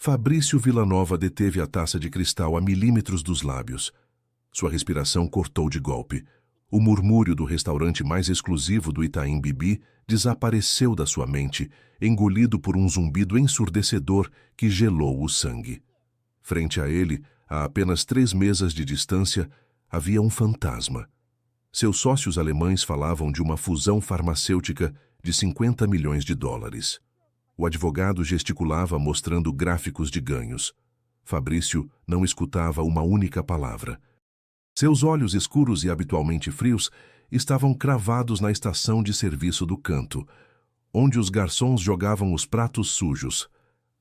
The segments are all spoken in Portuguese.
Fabrício Villanova deteve a taça de cristal a milímetros dos lábios. Sua respiração cortou de golpe. O murmúrio do restaurante mais exclusivo do Itaim Bibi desapareceu da sua mente, engolido por um zumbido ensurdecedor que gelou o sangue. Frente a ele, a apenas 3 mesas de distância, havia um fantasma. Seus sócios alemães falavam de uma fusão farmacêutica de 50 milhões de dólares. O advogado gesticulava mostrando gráficos de ganhos. Fabrício não escutava uma única palavra. Seus olhos escuros e habitualmente frios estavam cravados na estação de serviço do canto, onde os garçons jogavam os pratos sujos.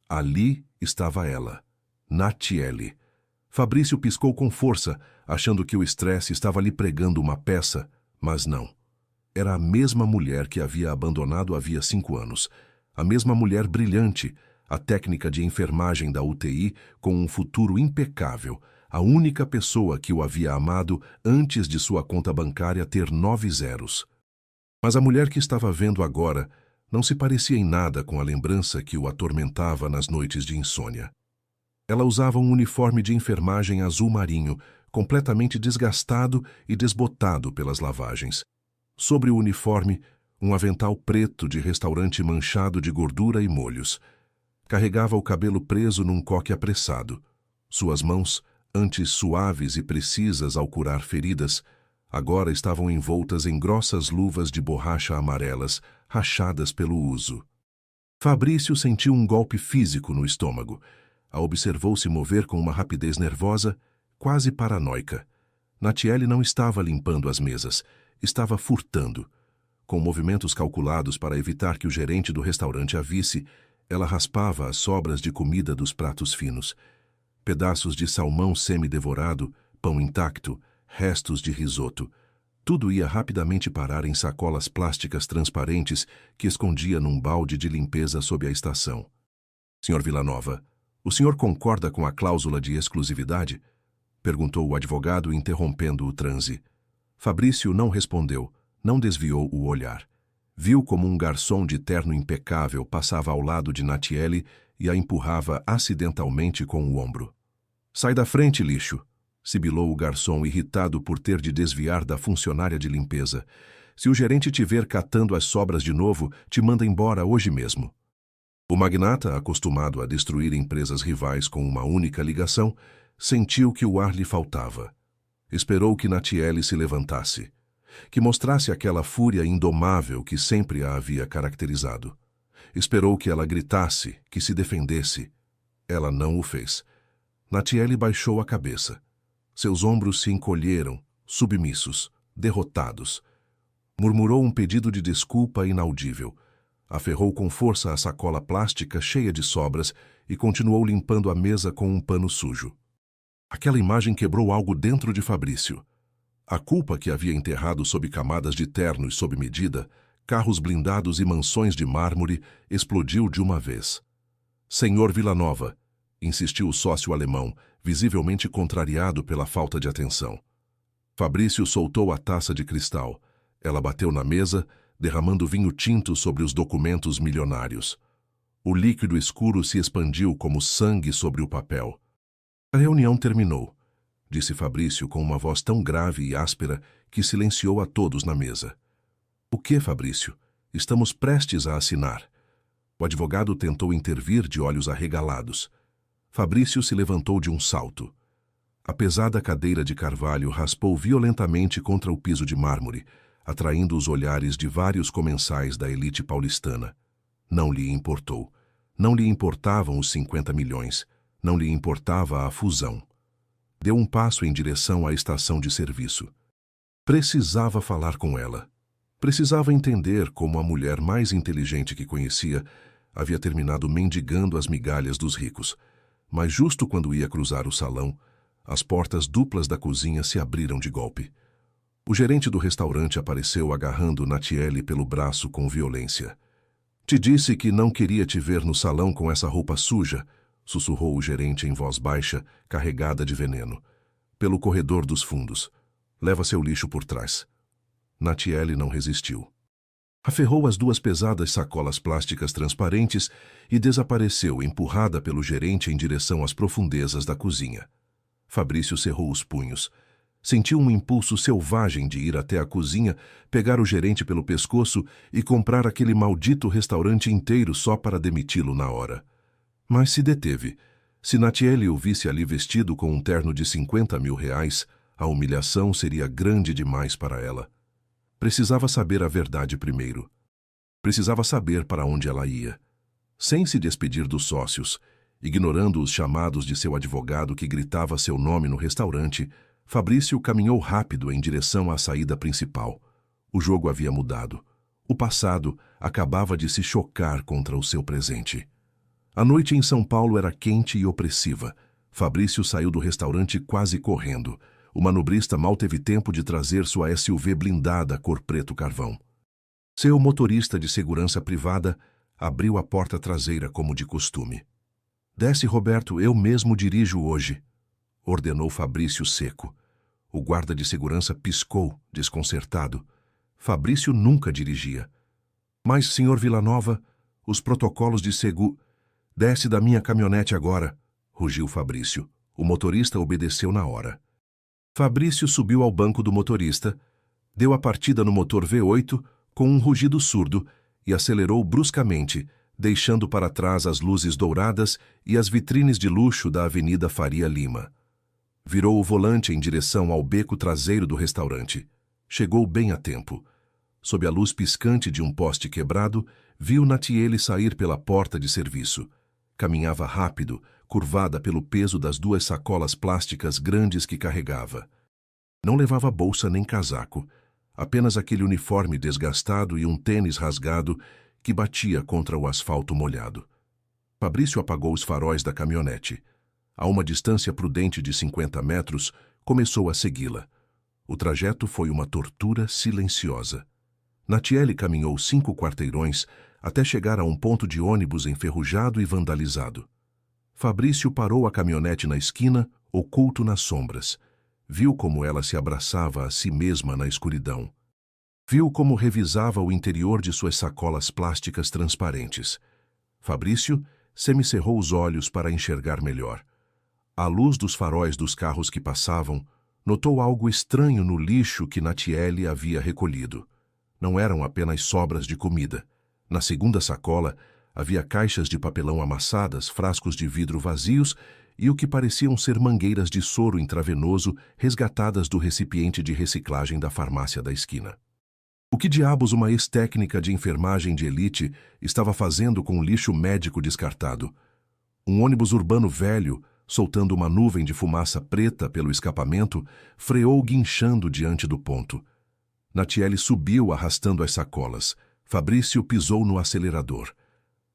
Ali estava ela, Natiele. Fabrício piscou com força, achando que o estresse estava lhe pregando uma peça, mas não. Era a mesma mulher que havia abandonado havia 5 anos. A mesma mulher brilhante, a técnica de enfermagem da UTI com um futuro impecável, a única pessoa que o havia amado antes de sua conta bancária ter 9 zeros. Mas a mulher que estava vendo agora não se parecia em nada com a lembrança que o atormentava nas noites de insônia. Ela usava um uniforme de enfermagem azul marinho, completamente desgastado e desbotado pelas lavagens. Sobre o uniforme, um avental preto de restaurante manchado de gordura e molhos. Carregava o cabelo preso num coque apressado. Suas mãos, antes suaves e precisas ao curar feridas, agora estavam envoltas em grossas luvas de borracha amarelas, rachadas pelo uso. Fabrício sentiu um golpe físico no estômago. A observou se mover com uma rapidez nervosa, quase paranoica. Natiele não estava limpando as mesas, estava furtando. Com movimentos calculados para evitar que o gerente do restaurante a visse, ela raspava as sobras de comida dos pratos finos. Pedaços de salmão semi-devorado, pão intacto, restos de risoto. Tudo ia rapidamente parar em sacolas plásticas transparentes que escondia num balde de limpeza sob a estação. Sr. Villanova, o senhor concorda com a cláusula de exclusividade? Perguntou o advogado, interrompendo o transe. Fabrício não respondeu. Não desviou o olhar. Viu como um garçom de terno impecável passava ao lado de Natiele e a empurrava acidentalmente com o ombro. "Sai da frente, lixo!" sibilou o garçom, irritado por ter de desviar da funcionária de limpeza. "Se o gerente te ver catando as sobras de novo, te manda embora hoje mesmo." O magnata, acostumado a destruir empresas rivais com uma única ligação, sentiu que o ar lhe faltava. Esperou que Natiele se levantasse, que mostrasse aquela fúria indomável que sempre a havia caracterizado. Esperou que ela gritasse, que se defendesse. Ela não o fez. Natiele baixou a cabeça. Seus ombros se encolheram, submissos, derrotados. Murmurou um pedido de desculpa inaudível. Aferrou com força a sacola plástica cheia de sobras e continuou limpando a mesa com um pano sujo. Aquela imagem quebrou algo dentro de Fabrício. A culpa que havia enterrado sob camadas de ternos sob medida, carros blindados e mansões de mármore, explodiu de uma vez. "Senhor Villanova", insistiu o sócio alemão, visivelmente contrariado pela falta de atenção. Fabrício soltou a taça de cristal. Ela bateu na mesa, derramando vinho tinto sobre os documentos milionários. O líquido escuro se expandiu como sangue sobre o papel. A reunião terminou, disse Fabrício com uma voz tão grave e áspera que silenciou a todos na mesa. "O que, Fabrício? Estamos prestes a assinar." O advogado tentou intervir de olhos arregalados. Fabrício se levantou de um salto. A pesada cadeira de carvalho raspou violentamente contra o piso de mármore, atraindo os olhares de vários comensais da elite paulistana. Não lhe importou. Não lhe importavam os 50 milhões. Não lhe importava a fusão. Deu um passo em direção à estação de serviço. Precisava falar com ela. Precisava entender como a mulher mais inteligente que conhecia havia terminado mendigando as migalhas dos ricos. Mas justo quando ia cruzar o salão, as portas duplas da cozinha se abriram de golpe. O gerente do restaurante apareceu agarrando Natiele pelo braço com violência. "Te disse que não queria te ver no salão com essa roupa suja", sussurrou o gerente em voz baixa, carregada de veneno. "Pelo corredor dos fundos. Leva seu lixo por trás." Natiele não resistiu. Aferrou as duas pesadas sacolas plásticas transparentes e desapareceu, empurrada pelo gerente em direção às profundezas da cozinha. Fabrício cerrou os punhos. Sentiu um impulso selvagem de ir até a cozinha, pegar o gerente pelo pescoço e comprar aquele maldito restaurante inteiro só para demiti-lo na hora. Mas se deteve. Se Natiele o visse ali vestido com um terno de 50 mil reais, a humilhação seria grande demais para ela. Precisava saber a verdade primeiro. Precisava saber para onde ela ia. Sem se despedir dos sócios, ignorando os chamados de seu advogado que gritava seu nome no restaurante, Fabrício caminhou rápido em direção à saída principal. O jogo havia mudado. O passado acabava de se chocar contra o seu presente. A noite em São Paulo era quente e opressiva. Fabrício saiu do restaurante quase correndo. O manobrista mal teve tempo de trazer sua SUV blindada cor preto carvão. Seu motorista de segurança privada abriu a porta traseira como de costume. "Desce, Roberto, eu mesmo dirijo hoje", ordenou Fabrício seco. O guarda de segurança piscou, desconcertado. Fabrício nunca dirigia. "Mas, senhor Villanova, os protocolos de Desce da minha caminhonete agora", rugiu Fabrício. O motorista obedeceu na hora. Fabrício subiu ao banco do motorista, deu a partida no motor V8 com um rugido surdo e acelerou bruscamente, deixando para trás as luzes douradas e as vitrines de luxo da Avenida Faria Lima. Virou o volante em direção ao beco traseiro do restaurante. Chegou bem a tempo. Sob a luz piscante de um poste quebrado, viu Natiele sair pela porta de serviço. Caminhava rápido, curvada pelo peso das duas sacolas plásticas grandes que carregava. Não levava bolsa nem casaco, apenas aquele uniforme desgastado e um tênis rasgado que batia contra o asfalto molhado. Fabrício apagou os faróis da caminhonete. A uma distância prudente de 50 metros, começou a segui-la. O trajeto foi uma tortura silenciosa. Natiele caminhou 5 quarteirões até chegar a um ponto de ônibus enferrujado e vandalizado. Fabrício parou a caminhonete na esquina, oculto nas sombras. Viu como ela se abraçava a si mesma na escuridão. Viu como revisava o interior de suas sacolas plásticas transparentes. Fabrício semicerrou os olhos para enxergar melhor. À luz dos faróis dos carros que passavam, notou algo estranho no lixo que Natiele havia recolhido. Não eram apenas sobras de comida. Na segunda sacola, havia caixas de papelão amassadas, frascos de vidro vazios e o que pareciam ser mangueiras de soro intravenoso resgatadas do recipiente de reciclagem da farmácia da esquina. O que diabos uma ex-técnica de enfermagem de elite estava fazendo com o lixo médico descartado? Um ônibus urbano velho, soltando uma nuvem de fumaça preta pelo escapamento, freou guinchando diante do ponto. Natiele subiu arrastando as sacolas. Fabrício pisou no acelerador.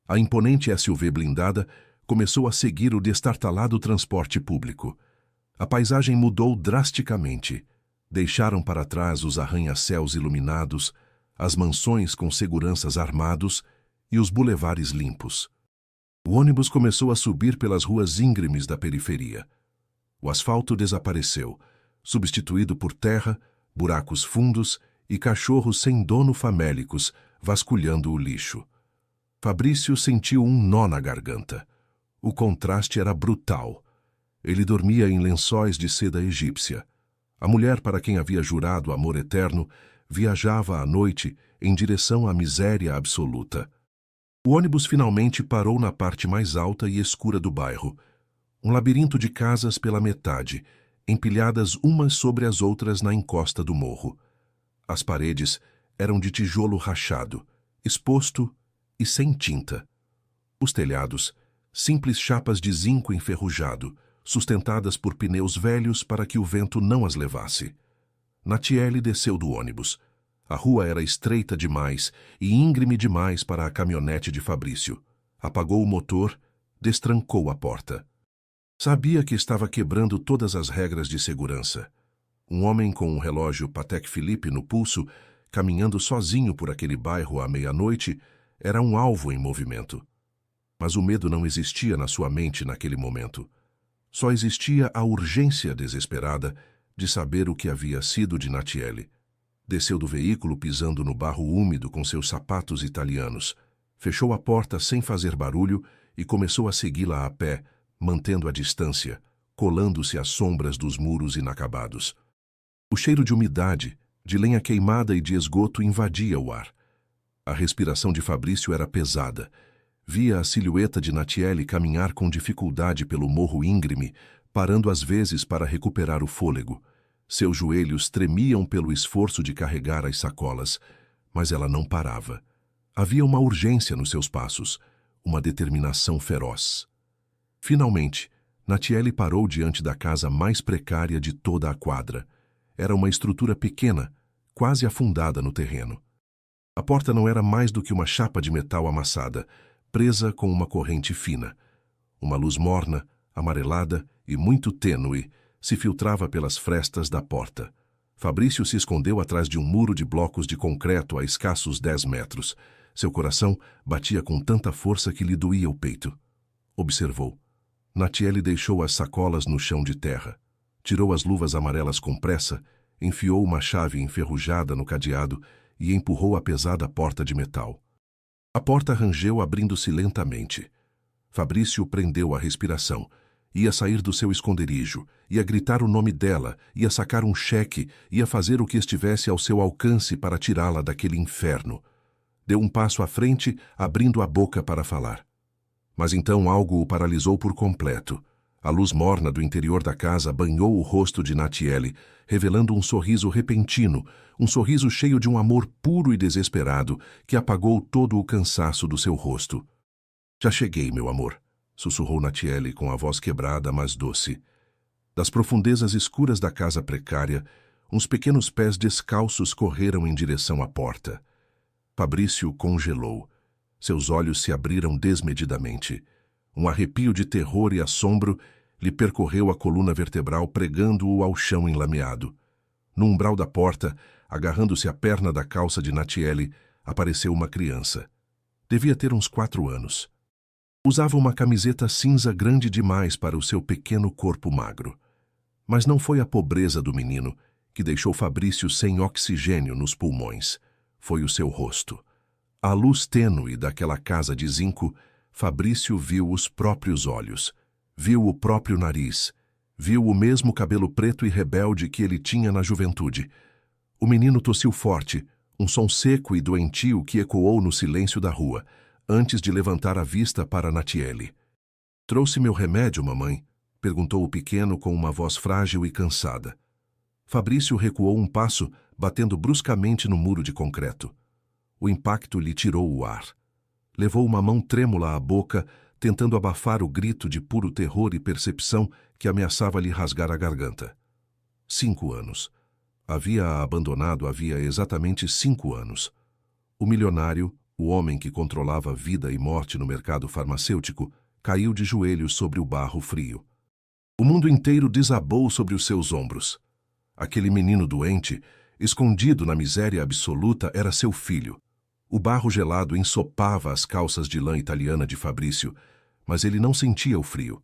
A imponente SUV blindada começou a seguir o destartalado transporte público. A paisagem mudou drasticamente. Deixaram para trás os arranha-céus iluminados, as mansões com seguranças armados e os bulevares limpos. O ônibus começou a subir pelas ruas íngremes da periferia. O asfalto desapareceu, substituído por terra, buracos fundos e cachorros sem dono famélicos, vasculhando o lixo. Fabrício sentiu um nó na garganta. O contraste era brutal. Ele dormia em lençóis de seda egípcia. A mulher para quem havia jurado amor eterno viajava à noite em direção à miséria absoluta. O ônibus finalmente parou na parte mais alta e escura do bairro. Um labirinto de casas pela metade, empilhadas umas sobre as outras na encosta do morro. As paredes eram de tijolo rachado, exposto e sem tinta. Os telhados, simples chapas de zinco enferrujado, sustentadas por pneus velhos para que o vento não as levasse. Natiele desceu do ônibus. A rua era estreita demais e íngreme demais para a caminhonete de Fabrício. Apagou o motor, destrancou a porta. Sabia que estava quebrando todas as regras de segurança. Um homem com um relógio Patek Philippe no pulso, caminhando sozinho por aquele bairro à meia-noite, era um alvo em movimento. Mas o medo não existia na sua mente naquele momento. Só existia a urgência desesperada de saber o que havia sido de Natiele. Desceu do veículo pisando no barro úmido com seus sapatos italianos. Fechou a porta sem fazer barulho e começou a segui-la a pé, mantendo a distância, colando-se às sombras dos muros inacabados. O cheiro de umidade, de lenha queimada e de esgoto invadia o ar. A respiração de Fabrício era pesada. Via a silhueta de Natiele caminhar com dificuldade pelo morro íngreme, parando às vezes para recuperar o fôlego. Seus joelhos tremiam pelo esforço de carregar as sacolas, mas ela não parava. Havia uma urgência nos seus passos, uma determinação feroz. Finalmente, Natiele parou diante da casa mais precária de toda a quadra. Era uma estrutura pequena, quase afundada no terreno. A porta não era mais do que uma chapa de metal amassada, presa com uma corrente fina. Uma luz morna, amarelada e muito tênue se filtrava pelas frestas da porta. Fabrício se escondeu atrás de um muro de blocos de concreto a escassos 10 metros. Seu coração batia com tanta força que lhe doía o peito. Observou. Natiele deixou as sacolas no chão de terra. Tirou as luvas amarelas com pressa, enfiou uma chave enferrujada no cadeado e empurrou a pesada porta de metal. A porta rangeu abrindo-se lentamente. Fabrício prendeu a respiração. Ia sair do seu esconderijo, ia gritar o nome dela, ia sacar um cheque, ia fazer o que estivesse ao seu alcance para tirá-la daquele inferno. Deu um passo à frente, abrindo a boca para falar. Mas então algo o paralisou por completo. A luz morna do interior da casa banhou o rosto de Natiele, revelando um sorriso repentino, um sorriso cheio de um amor puro e desesperado que apagou todo o cansaço do seu rosto. "Já cheguei, meu amor", sussurrou Natiele com a voz quebrada, mas doce. Das profundezas escuras da casa precária, uns pequenos pés descalços correram em direção à porta. Fabrício congelou. Seus olhos se abriram desmedidamente. Um arrepio de terror e assombro lhe percorreu a coluna vertebral, pregando-o ao chão enlameado. No umbral da porta, agarrando-se à perna da calça de Natiele, apareceu uma criança. Devia ter uns 4 anos. Usava uma camiseta cinza grande demais para o seu pequeno corpo magro. Mas não foi a pobreza do menino que deixou Fabrício sem oxigênio nos pulmões. Foi o seu rosto. À luz tênue daquela casa de zinco, Fabrício viu os próprios olhos, viu o próprio nariz, viu o mesmo cabelo preto e rebelde que ele tinha na juventude. O menino tossiu forte, um som seco e doentio que ecoou no silêncio da rua, antes de levantar a vista para Natiele. "Trouxe meu remédio, mamãe?" perguntou o pequeno com uma voz frágil e cansada. Fabrício recuou um passo, batendo bruscamente no muro de concreto. O impacto lhe tirou o ar. Levou uma mão trêmula à boca, tentando abafar o grito de puro terror e percepção que ameaçava lhe rasgar a garganta. 5 anos. Havia-a abandonado havia exatamente 5 anos. O milionário, o homem que controlava vida e morte no mercado farmacêutico, caiu de joelhos sobre o barro frio. O mundo inteiro desabou sobre os seus ombros. Aquele menino doente, escondido na miséria absoluta, era seu filho. O barro gelado ensopava as calças de lã italiana de Fabrício, mas ele não sentia o frio.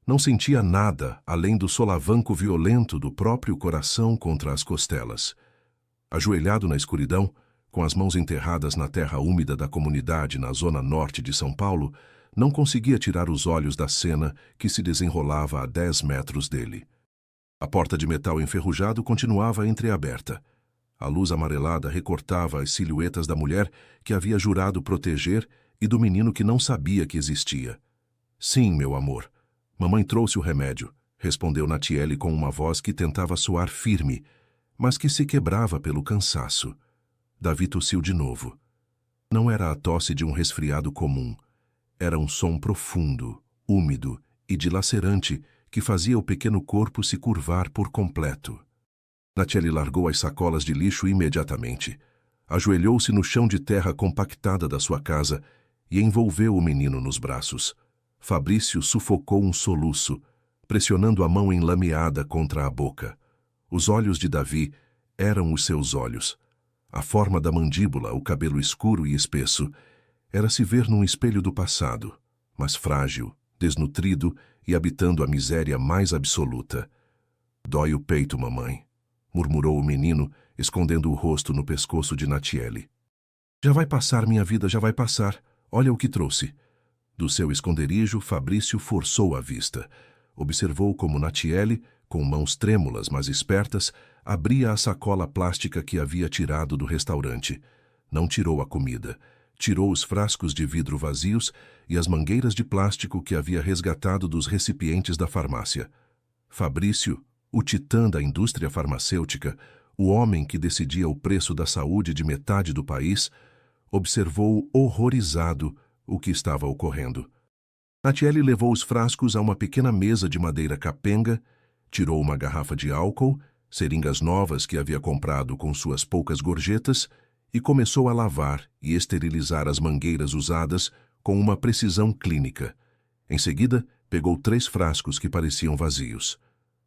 Não sentia nada além do solavanco violento do próprio coração contra as costelas. Ajoelhado na escuridão, com as mãos enterradas na terra úmida da comunidade na zona norte de São Paulo, não conseguia tirar os olhos da cena que se desenrolava a 10 metros dele. A porta de metal enferrujado continuava entreaberta. A luz amarelada recortava as silhuetas da mulher que havia jurado proteger e do menino que não sabia que existia. "Sim, meu amor. Mamãe trouxe o remédio", respondeu Natiele com uma voz que tentava soar firme, mas que se quebrava pelo cansaço. Davi tossiu de novo. Não era a tosse de um resfriado comum. Era um som profundo, úmido e dilacerante que fazia o pequeno corpo se curvar por completo. Natiele largou as sacolas de lixo imediatamente. Ajoelhou-se no chão de terra compactada da sua casa e envolveu o menino nos braços. Fabrício sufocou um soluço, pressionando a mão enlameada contra a boca. Os olhos de Davi eram os seus olhos. A forma da mandíbula, o cabelo escuro e espesso, era se ver num espelho do passado, mas frágil, desnutrido e habitando a miséria mais absoluta. "Dói o peito, mamãe." murmurou o menino, escondendo o rosto no pescoço de Natiele. Já vai passar, minha vida, já vai passar. Olha o que trouxe. Do seu esconderijo, Fabrício forçou a vista. Observou como Natiele, com mãos trêmulas, mas espertas, abria a sacola plástica que havia tirado do restaurante. Não tirou a comida. Tirou os frascos de vidro vazios e as mangueiras de plástico que havia resgatado dos recipientes da farmácia. Fabrício, o titã da indústria farmacêutica, o homem que decidia o preço da saúde de metade do país, observou horrorizado o que estava ocorrendo. Natiele levou os frascos a uma pequena mesa de madeira capenga, tirou uma garrafa de álcool, seringas novas que havia comprado com suas poucas gorjetas, e começou a lavar e esterilizar as mangueiras usadas com uma precisão clínica. Em seguida, pegou 3 frascos que pareciam vazios.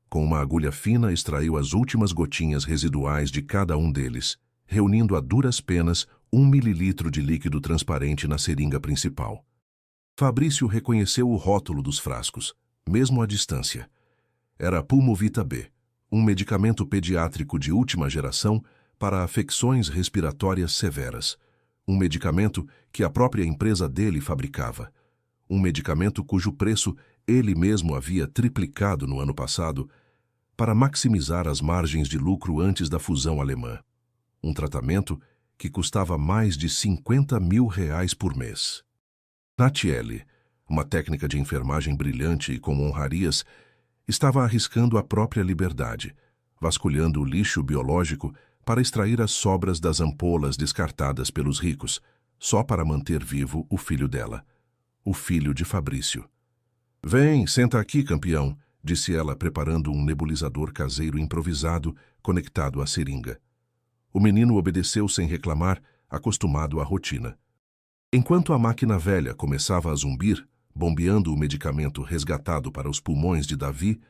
Com uma agulha fina, extraiu as últimas gotinhas residuais de cada um deles, reunindo a duras penas 1 mililitro de líquido transparente na seringa principal. Fabrício reconheceu o rótulo dos frascos, mesmo à distância. Era Pulmovita B, um medicamento pediátrico de última geração para afecções respiratórias severas. Um medicamento que a própria empresa dele fabricava. Um medicamento cujo preço ele mesmo havia triplicado no ano passado para maximizar as margens de lucro antes da fusão alemã. Um tratamento que custava mais de R$50 mil por mês. Natiele, uma técnica de enfermagem brilhante e com honrarias, estava arriscando a própria liberdade, vasculhando o lixo biológico para extrair as sobras das ampolas descartadas pelos ricos, só para manter vivo o filho dela, o filho de Fabrício. "Vem, senta aqui, campeão", disse ela, preparando um nebulizador caseiro improvisado conectado à seringa. O menino obedeceu sem reclamar, acostumado à rotina. Enquanto a máquina velha começava a zumbir, bombeando o medicamento resgatado para os pulmões de Davi,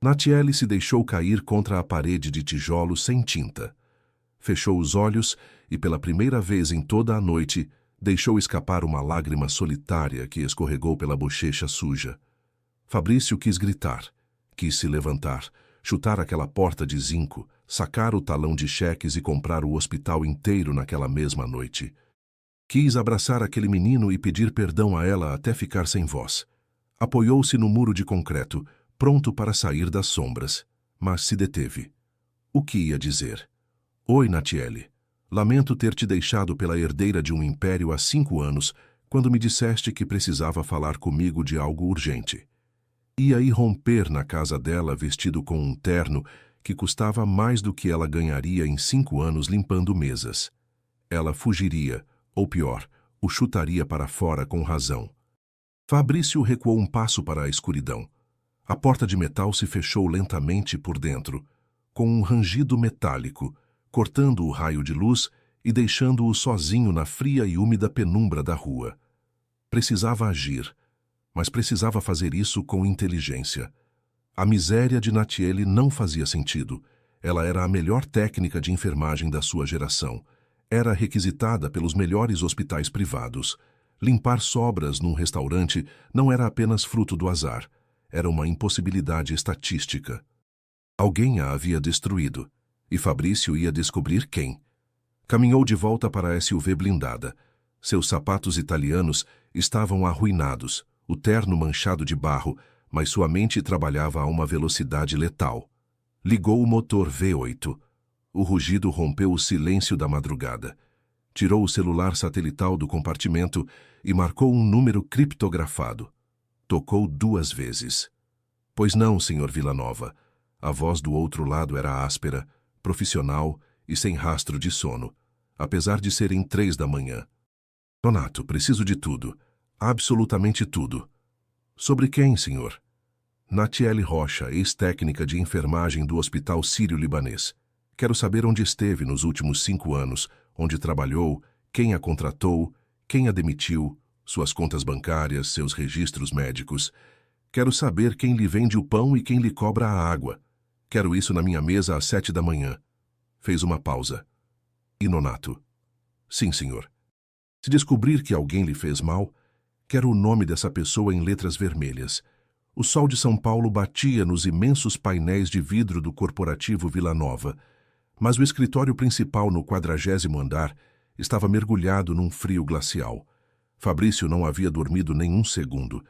Natiele se deixou cair contra a parede de tijolo sem tinta. Fechou os olhos e, pela primeira vez em toda a noite, deixou escapar uma lágrima solitária que escorregou pela bochecha suja. Fabrício quis gritar, quis se levantar, chutar aquela porta de zinco, sacar o talão de cheques e comprar o hospital inteiro naquela mesma noite. Quis abraçar aquele menino e pedir perdão a ela até ficar sem voz. Apoiou-se no muro de concreto, pronto para sair das sombras, mas se deteve. O que ia dizer? "Oi, Natiele. Lamento ter te deixado pela herdeira de um império há 5 anos, quando me disseste que precisava falar comigo de algo urgente." Ia irromper na casa dela vestido com um terno que custava mais do que ela ganharia em 5 anos limpando mesas. Ela fugiria, ou pior, o chutaria para fora com razão. Fabrício recuou um passo para a escuridão. A porta de metal se fechou lentamente por dentro, com um rangido metálico, cortando o raio de luz e deixando-o sozinho na fria e úmida penumbra da rua. Precisava agir, mas precisava fazer isso com inteligência. A miséria de Natiele não fazia sentido. Ela era a melhor técnica de enfermagem da sua geração. Era requisitada pelos melhores hospitais privados. Limpar sobras num restaurante não era apenas fruto do azar. Era uma impossibilidade estatística. Alguém a havia destruído, e Fabrício ia descobrir quem. Caminhou de volta para a SUV blindada. Seus sapatos italianos estavam arruinados, o terno manchado de barro, mas sua mente trabalhava a uma velocidade letal. Ligou o motor V8. O rugido rompeu o silêncio da madrugada. Tirou o celular satelital do compartimento e marcou um número criptografado. Tocou 2 vezes. "Pois não, Sr. Villanova." A voz do outro lado era áspera, profissional e sem rastro de sono, apesar de serem 3 da manhã. "Donato, preciso de tudo. Absolutamente tudo." "Sobre quem, senhor?" "Natiele Rocha, ex-técnica de enfermagem do Hospital Sírio-Libanês. Quero saber onde esteve nos últimos 5 anos, onde trabalhou, quem a contratou, quem a demitiu, suas contas bancárias, seus registros médicos. Quero saber quem lhe vende o pão e quem lhe cobra a água. Quero isso na minha mesa às 7 da manhã. Fez uma pausa. "E Nonato?" "Sim, senhor. Se descobrir que alguém lhe fez mal, quero o nome dessa pessoa em letras vermelhas. O sol de São Paulo batia nos imensos painéis de vidro do corporativo Vila Nova, mas o escritório principal no 40º andar estava mergulhado num frio glacial. Fabrício não havia dormido nem um segundo.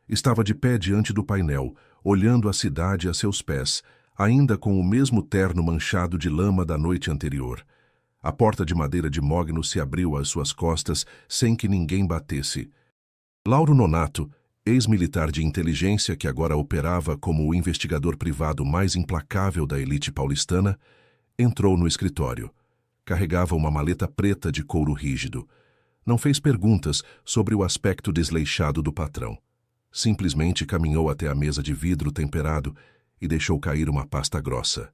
Estava de pé diante do painel, olhando a cidade a seus pés, ainda com o mesmo terno manchado de lama da noite anterior. A porta de madeira de mogno se abriu às suas costas sem que ninguém batesse. Lauro Nonato, ex-militar de inteligência que agora operava como o investigador privado mais implacável da elite paulistana, entrou no escritório. Carregava uma maleta preta de couro rígido. Não fez perguntas sobre o aspecto desleixado do patrão. Simplesmente caminhou até a mesa de vidro temperado e deixou cair uma pasta grossa.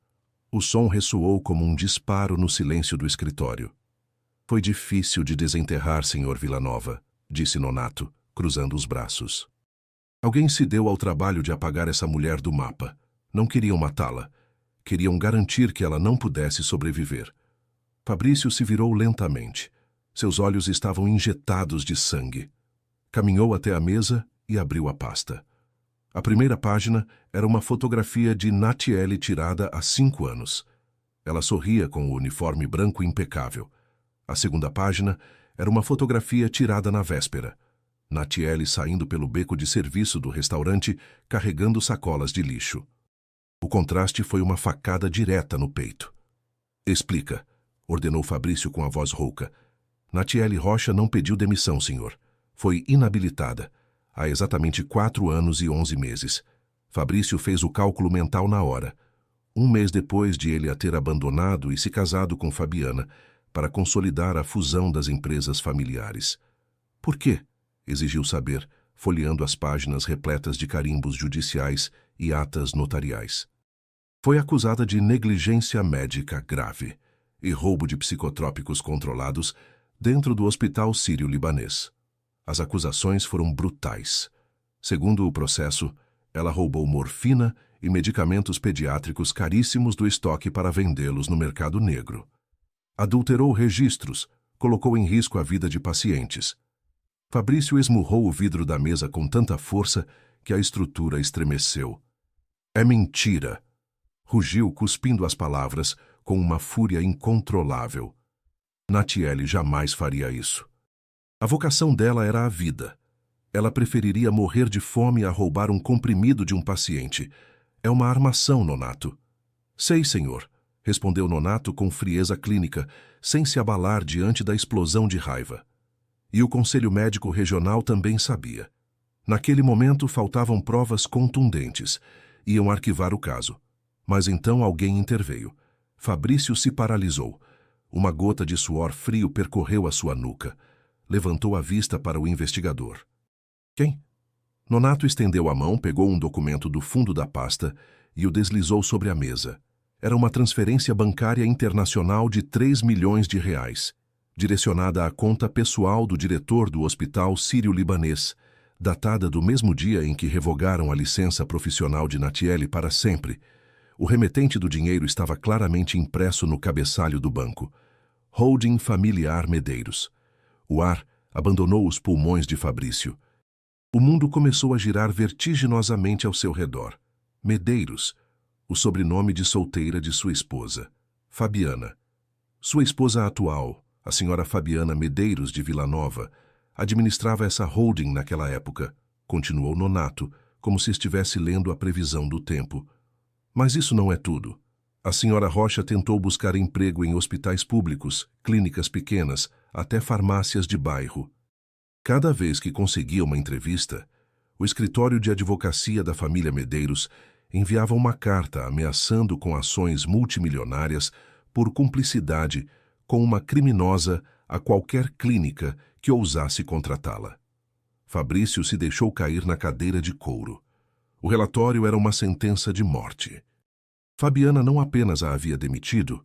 O som ressoou como um disparo no silêncio do escritório. Foi difícil de desenterrar, Sr. Villanova, disse Nonato, cruzando os braços. Alguém se deu ao trabalho de apagar essa mulher do mapa. Não queriam matá-la. Queriam garantir que ela não pudesse sobreviver. Fabrício se virou lentamente. Seus olhos estavam injetados de sangue. Caminhou até a mesa e abriu a pasta. A primeira página era uma fotografia de Natiele tirada há 5 anos. Ela sorria com o uniforme branco impecável. A segunda página era uma fotografia tirada na véspera. Natiele saindo pelo beco de serviço do restaurante, carregando sacolas de lixo. O contraste foi uma facada direta no peito. Explica, ordenou Fabrício com a voz rouca. Natiele Rocha não pediu demissão, senhor. Foi inabilitada. Há exatamente 4 anos e 11 meses. Fabrício fez o cálculo mental na hora. 1 mês depois de ele a ter abandonado e se casado com Fabiana, para consolidar a fusão das empresas familiares. Por quê? Exigiu saber, folheando as páginas repletas de carimbos judiciais e atas notariais. Foi acusada de negligência médica grave e roubo de psicotrópicos controlados dentro do Hospital Sírio-Libanês. As acusações foram brutais. Segundo o processo, ela roubou morfina e medicamentos pediátricos caríssimos do estoque para vendê-los no mercado negro. Adulterou registros, colocou em risco a vida de pacientes. Fabrício esmurrou o vidro da mesa com tanta força que a estrutura estremeceu. É mentira! Rugiu, cuspindo as palavras, com uma fúria incontrolável. Natiele jamais faria isso. A vocação dela era a vida. Ela preferiria morrer de fome a roubar um comprimido de um paciente. É uma armação, Nonato. Sei, senhor, respondeu Nonato com frieza clínica, sem se abalar diante da explosão de raiva. E o Conselho Médico Regional também sabia. Naquele momento faltavam provas contundentes. Iam arquivar o caso. Mas então alguém interveio. Fabrício se paralisou. Uma gota de suor frio percorreu a sua nuca. Levantou a vista para o investigador. Quem? Nonato estendeu a mão, pegou um documento do fundo da pasta e o deslizou sobre a mesa. Era uma transferência bancária internacional de 3 milhões de reais, direcionada à conta pessoal do diretor do Hospital Sírio-Libanês, datada do mesmo dia em que revogaram a licença profissional de Natiele para sempre. O remetente do dinheiro estava claramente impresso no cabeçalho do banco. Holding Familiar Medeiros. O ar abandonou os pulmões de Fabrício. O mundo começou a girar vertiginosamente ao seu redor. Medeiros, o sobrenome de solteira de sua esposa, Fabiana. Sua esposa atual, a senhora Fabiana Medeiros de Villanova, administrava essa holding naquela época, continuou Nonato, como se estivesse lendo a previsão do tempo. Mas isso não é tudo. A senhora Rocha tentou buscar emprego em hospitais públicos, clínicas pequenas, até farmácias de bairro. Cada vez que conseguia uma entrevista, o escritório de advocacia da família Medeiros enviava uma carta ameaçando com ações multimilionárias por cumplicidade com uma criminosa a qualquer clínica que ousasse contratá-la. Fabrício se deixou cair na cadeira de couro. O relatório era uma sentença de morte. Fabiana não apenas a havia demitido,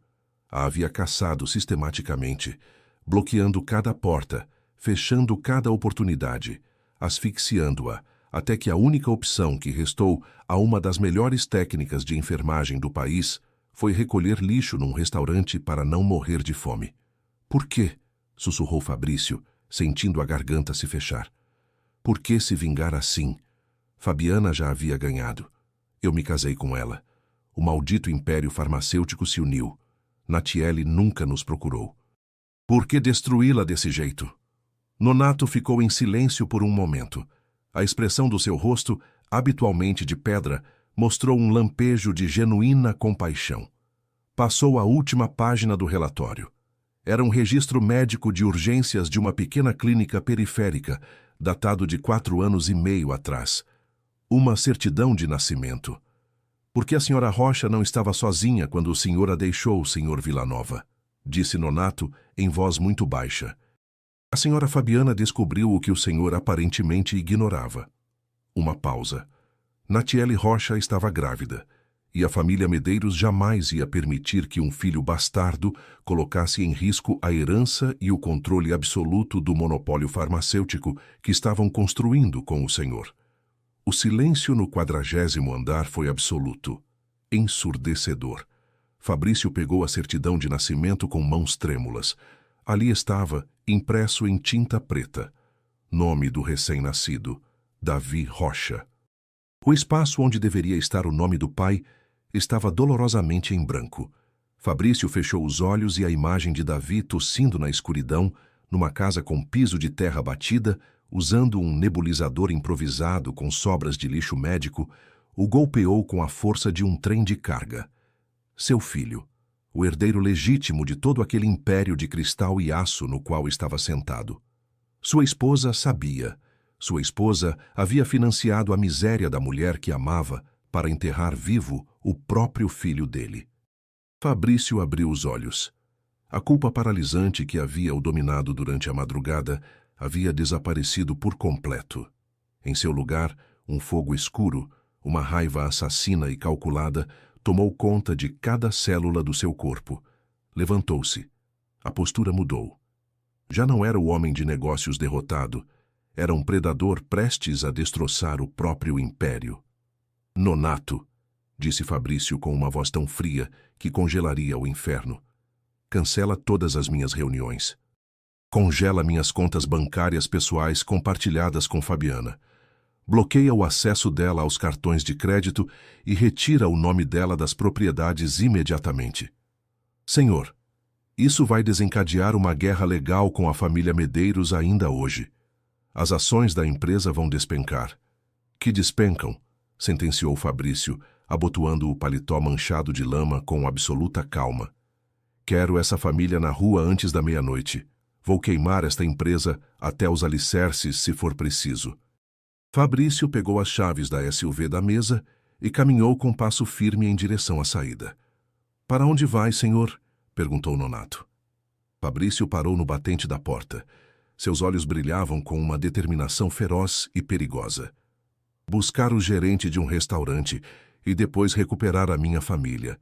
a havia caçado sistematicamente, bloqueando cada porta, fechando cada oportunidade, asfixiando-a, até que a única opção que restou a uma das melhores técnicas de enfermagem do país foi recolher lixo num restaurante para não morrer de fome. Por quê? Sussurrou Fabrício, sentindo a garganta se fechar. Por que se vingar assim? Fabiana já havia ganhado. Eu me casei com ela. O maldito império farmacêutico se uniu. Natiele nunca nos procurou. Por que destruí-la desse jeito? Nonato ficou em silêncio por um momento. A expressão do seu rosto, habitualmente de pedra, mostrou um lampejo de genuína compaixão. Passou a última página do relatório. Era um registro médico de urgências de uma pequena clínica periférica, datado de 4 anos e meio atrás. Uma certidão de nascimento. Por que a senhora Rocha não estava sozinha quando o senhor a deixou, senhor Villanova? Disse Nonato em voz muito baixa. A senhora Fabiana descobriu o que o senhor aparentemente ignorava. Uma pausa. Natiele Rocha estava grávida, e a família Medeiros jamais ia permitir que um filho bastardo colocasse em risco a herança e o controle absoluto do monopólio farmacêutico que estavam construindo com o senhor. O silêncio no 40º andar foi absoluto, ensurdecedor. Fabrício pegou a certidão de nascimento com mãos trêmulas. Ali estava, impresso em tinta preta, nome do recém-nascido, Davi Rocha. O espaço onde deveria estar o nome do pai estava dolorosamente em branco. Fabrício fechou os olhos e a imagem de Davi tossindo na escuridão, numa casa com piso de terra batida, usando um nebulizador improvisado com sobras de lixo médico, o golpeou com a força de um trem de carga. Seu filho, o herdeiro legítimo de todo aquele império de cristal e aço no qual estava sentado. Sua esposa sabia. Sua esposa havia financiado a miséria da mulher que amava para enterrar vivo o próprio filho dele. Fabrício abriu os olhos. A culpa paralisante que havia o dominado durante a madrugada havia desaparecido por completo. Em seu lugar, um fogo escuro, uma raiva assassina e calculada, tomou conta de cada célula do seu corpo. Levantou-se. A postura mudou. Já não era o homem de negócios derrotado. Era um predador prestes a destroçar o próprio império. Nonato, disse Fabrício com uma voz tão fria que congelaria o inferno. Cancela todas as minhas reuniões. Congela minhas contas bancárias pessoais compartilhadas com Fabiana. Bloqueia o acesso dela aos cartões de crédito e retira o nome dela das propriedades imediatamente. Senhor, isso vai desencadear uma guerra legal com a família Medeiros ainda hoje. As ações da empresa vão despencar. Que despencam, sentenciou Fabrício, abotoando o paletó manchado de lama com absoluta calma. Quero essa família na rua antes da meia-noite. Vou queimar esta empresa até os alicerces, se for preciso. Fabrício pegou as chaves da SUV da mesa e caminhou com passo firme em direção à saída. Para onde vai, senhor? Perguntou Nonato. Fabrício parou no batente da porta. Seus olhos brilhavam com uma determinação feroz e perigosa. Buscar o gerente de um restaurante e depois recuperar a minha família.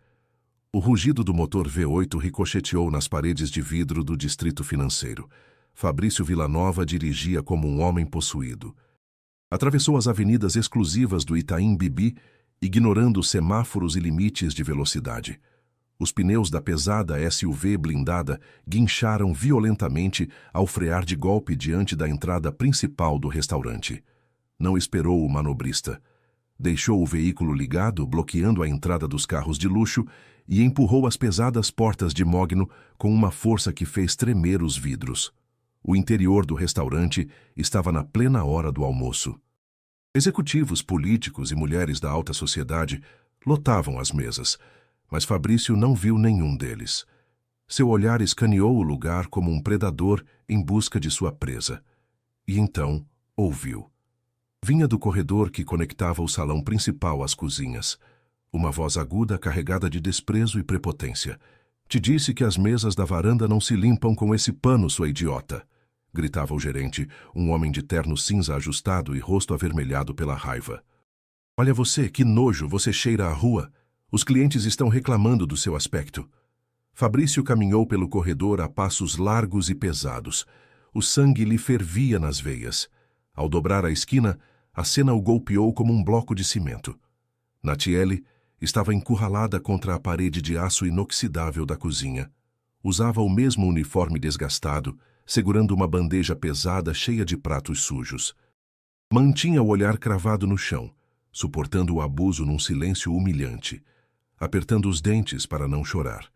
O rugido do motor V8 ricocheteou nas paredes de vidro do distrito financeiro. Fabrício Villanova dirigia como um homem possuído. Atravessou as avenidas exclusivas do Itaim Bibi, ignorando semáforos e limites de velocidade. Os pneus da pesada SUV blindada guincharam violentamente ao frear de golpe diante da entrada principal do restaurante. Não esperou o manobrista. Deixou o veículo ligado, bloqueando a entrada dos carros de luxo, e empurrou as pesadas portas de mogno com uma força que fez tremer os vidros. O interior do restaurante estava na plena hora do almoço. Executivos, políticos e mulheres da alta sociedade lotavam as mesas, mas Fabrício não viu nenhum deles. Seu olhar escaneou o lugar como um predador em busca de sua presa. E então ouviu. Vinha do corredor que conectava o salão principal às cozinhas. Uma voz aguda carregada de desprezo e prepotência. Te disse que as mesas da varanda não se limpam com esse pano, sua idiota. Gritava o gerente, um homem de terno cinza ajustado e rosto avermelhado pela raiva. Olha você, que nojo, você cheira a rua. Os clientes estão reclamando do seu aspecto. Fabrício caminhou pelo corredor a passos largos e pesados. O sangue lhe fervia nas veias. Ao dobrar a esquina, a cena o golpeou como um bloco de cimento. Natiele estava encurralada contra a parede de aço inoxidável da cozinha. Usava o mesmo uniforme desgastado, segurando uma bandeja pesada cheia de pratos sujos. Mantinha o olhar cravado no chão, suportando o abuso num silêncio humilhante, apertando os dentes para não chorar.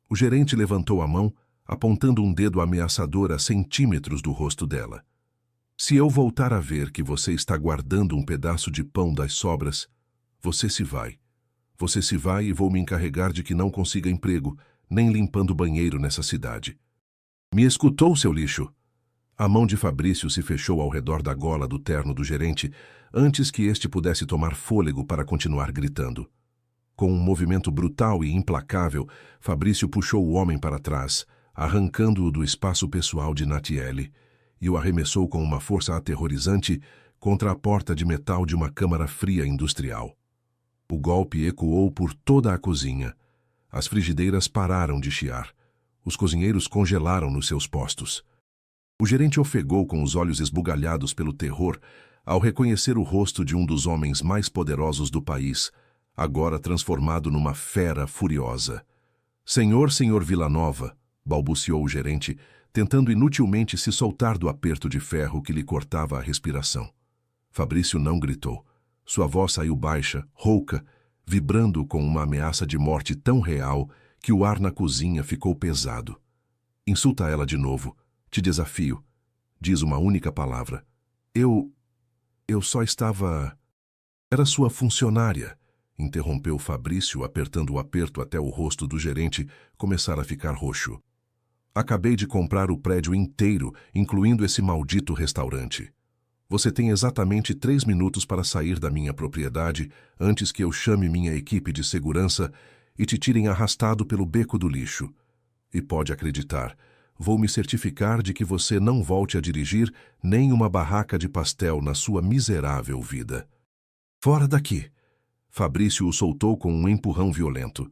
O gerente levantou a mão, apontando um dedo ameaçador a centímetros do rosto dela. Se eu voltar a ver que você está guardando um pedaço de pão das sobras, você se vai. Você se vai e vou me encarregar de que não consiga emprego, nem limpando banheiro nessa cidade. Me escutou, seu lixo? A mão de Fabrício se fechou ao redor da gola do terno do gerente, antes que este pudesse tomar fôlego para continuar gritando. Com um movimento brutal e implacável, Fabrício puxou o homem para trás, arrancando-o do espaço pessoal de Natiele, e o arremessou com uma força aterrorizante contra a porta de metal de uma câmara fria industrial. O golpe ecoou por toda a cozinha. As frigideiras pararam de chiar. Os cozinheiros congelaram nos seus postos. O gerente ofegou com os olhos esbugalhados pelo terror ao reconhecer o rosto de um dos homens mais poderosos do país, agora transformado numa fera furiosa. Senhor Villanova, balbuciou o gerente, tentando inutilmente se soltar do aperto de ferro que lhe cortava a respiração. Fabrício não gritou. Sua voz saiu baixa, rouca, vibrando com uma ameaça de morte tão real que o ar na cozinha ficou pesado. Insulta ela de novo. Te desafio. Diz uma única palavra. Eu só estava... Era sua funcionária, interrompeu Fabrício, apertando o aperto até o rosto do gerente começar a ficar roxo. Acabei de comprar o prédio inteiro, incluindo esse maldito restaurante. Você tem exatamente 3 minutos para sair da minha propriedade antes que eu chame minha equipe de segurança e te tirem arrastado pelo beco do lixo. E pode acreditar, vou me certificar de que você não volte a dirigir nem uma barraca de pastel na sua miserável vida. Fora daqui! Fabrício o soltou com um empurrão violento.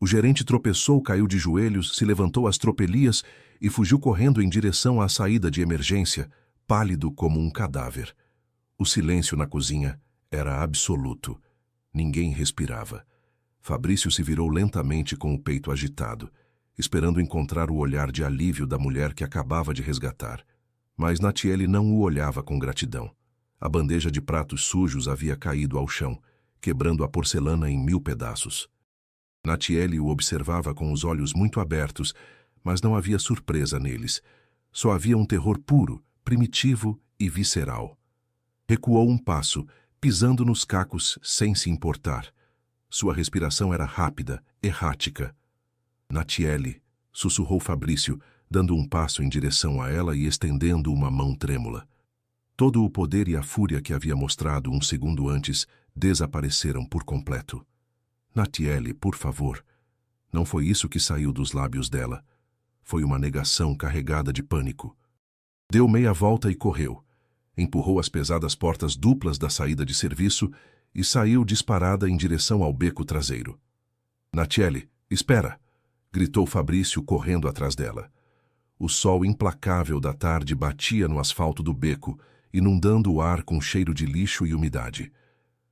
O gerente tropeçou, caiu de joelhos, se levantou às tropelias e fugiu correndo em direção à saída de emergência, pálido como um cadáver. O silêncio na cozinha era absoluto. Ninguém respirava. Fabrício se virou lentamente com o peito agitado, esperando encontrar o olhar de alívio da mulher que acabava de resgatar. Mas Natiele não o olhava com gratidão. A bandeja de pratos sujos havia caído ao chão, quebrando a porcelana em 1000 pedaços. Natiele o observava com os olhos muito abertos, mas não havia surpresa neles. Só havia um terror puro, primitivo e visceral. Recuou um passo, pisando nos cacos sem se importar. Sua respiração era rápida, errática. Natiele, sussurrou Fabrício, dando um passo em direção a ela e estendendo uma mão trêmula. Todo o poder e a fúria que havia mostrado um segundo antes desapareceram por completo. Natiele, por favor. Não foi isso que saiu dos lábios dela. Foi uma negação carregada de pânico. Deu meia volta e correu. Empurrou as pesadas portas duplas da saída de serviço e saiu disparada em direção ao beco traseiro. Natiele, espera! Gritou Fabrício correndo atrás dela. O sol implacável da tarde batia no asfalto do beco, inundando o ar com cheiro de lixo e umidade.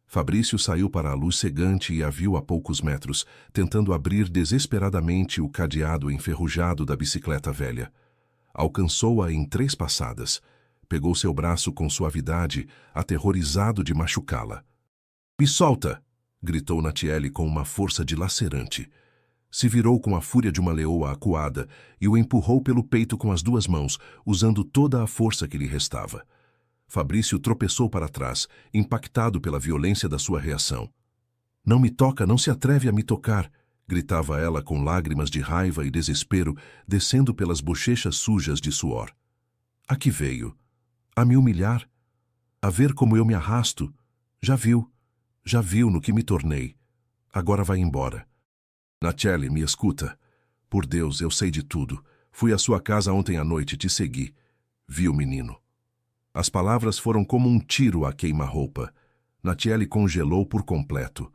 Fabrício saiu para a luz cegante e a viu a poucos metros, tentando abrir desesperadamente o cadeado enferrujado da bicicleta velha. Alcançou-a em 3 passadas. Pegou seu braço com suavidade, aterrorizado de machucá-la. Me solta! Gritou Natiele com uma força dilacerante. Se virou com a fúria de uma leoa acuada e o empurrou pelo peito com as 2 mãos, usando toda a força que lhe restava. Fabrício tropeçou para trás, impactado pela violência da sua reação. Não me toca, não se atreve a me tocar! Gritava ela com lágrimas de raiva e desespero, descendo pelas bochechas sujas de suor. A que veio? A me humilhar? A ver como eu me arrasto? Já viu no que me tornei. Agora vai embora. Natiele, me escuta. Por Deus, eu sei de tudo. Fui à sua casa ontem à noite e te segui. Viu, menino? As palavras foram como um tiro a queima-roupa. Natiele congelou por completo.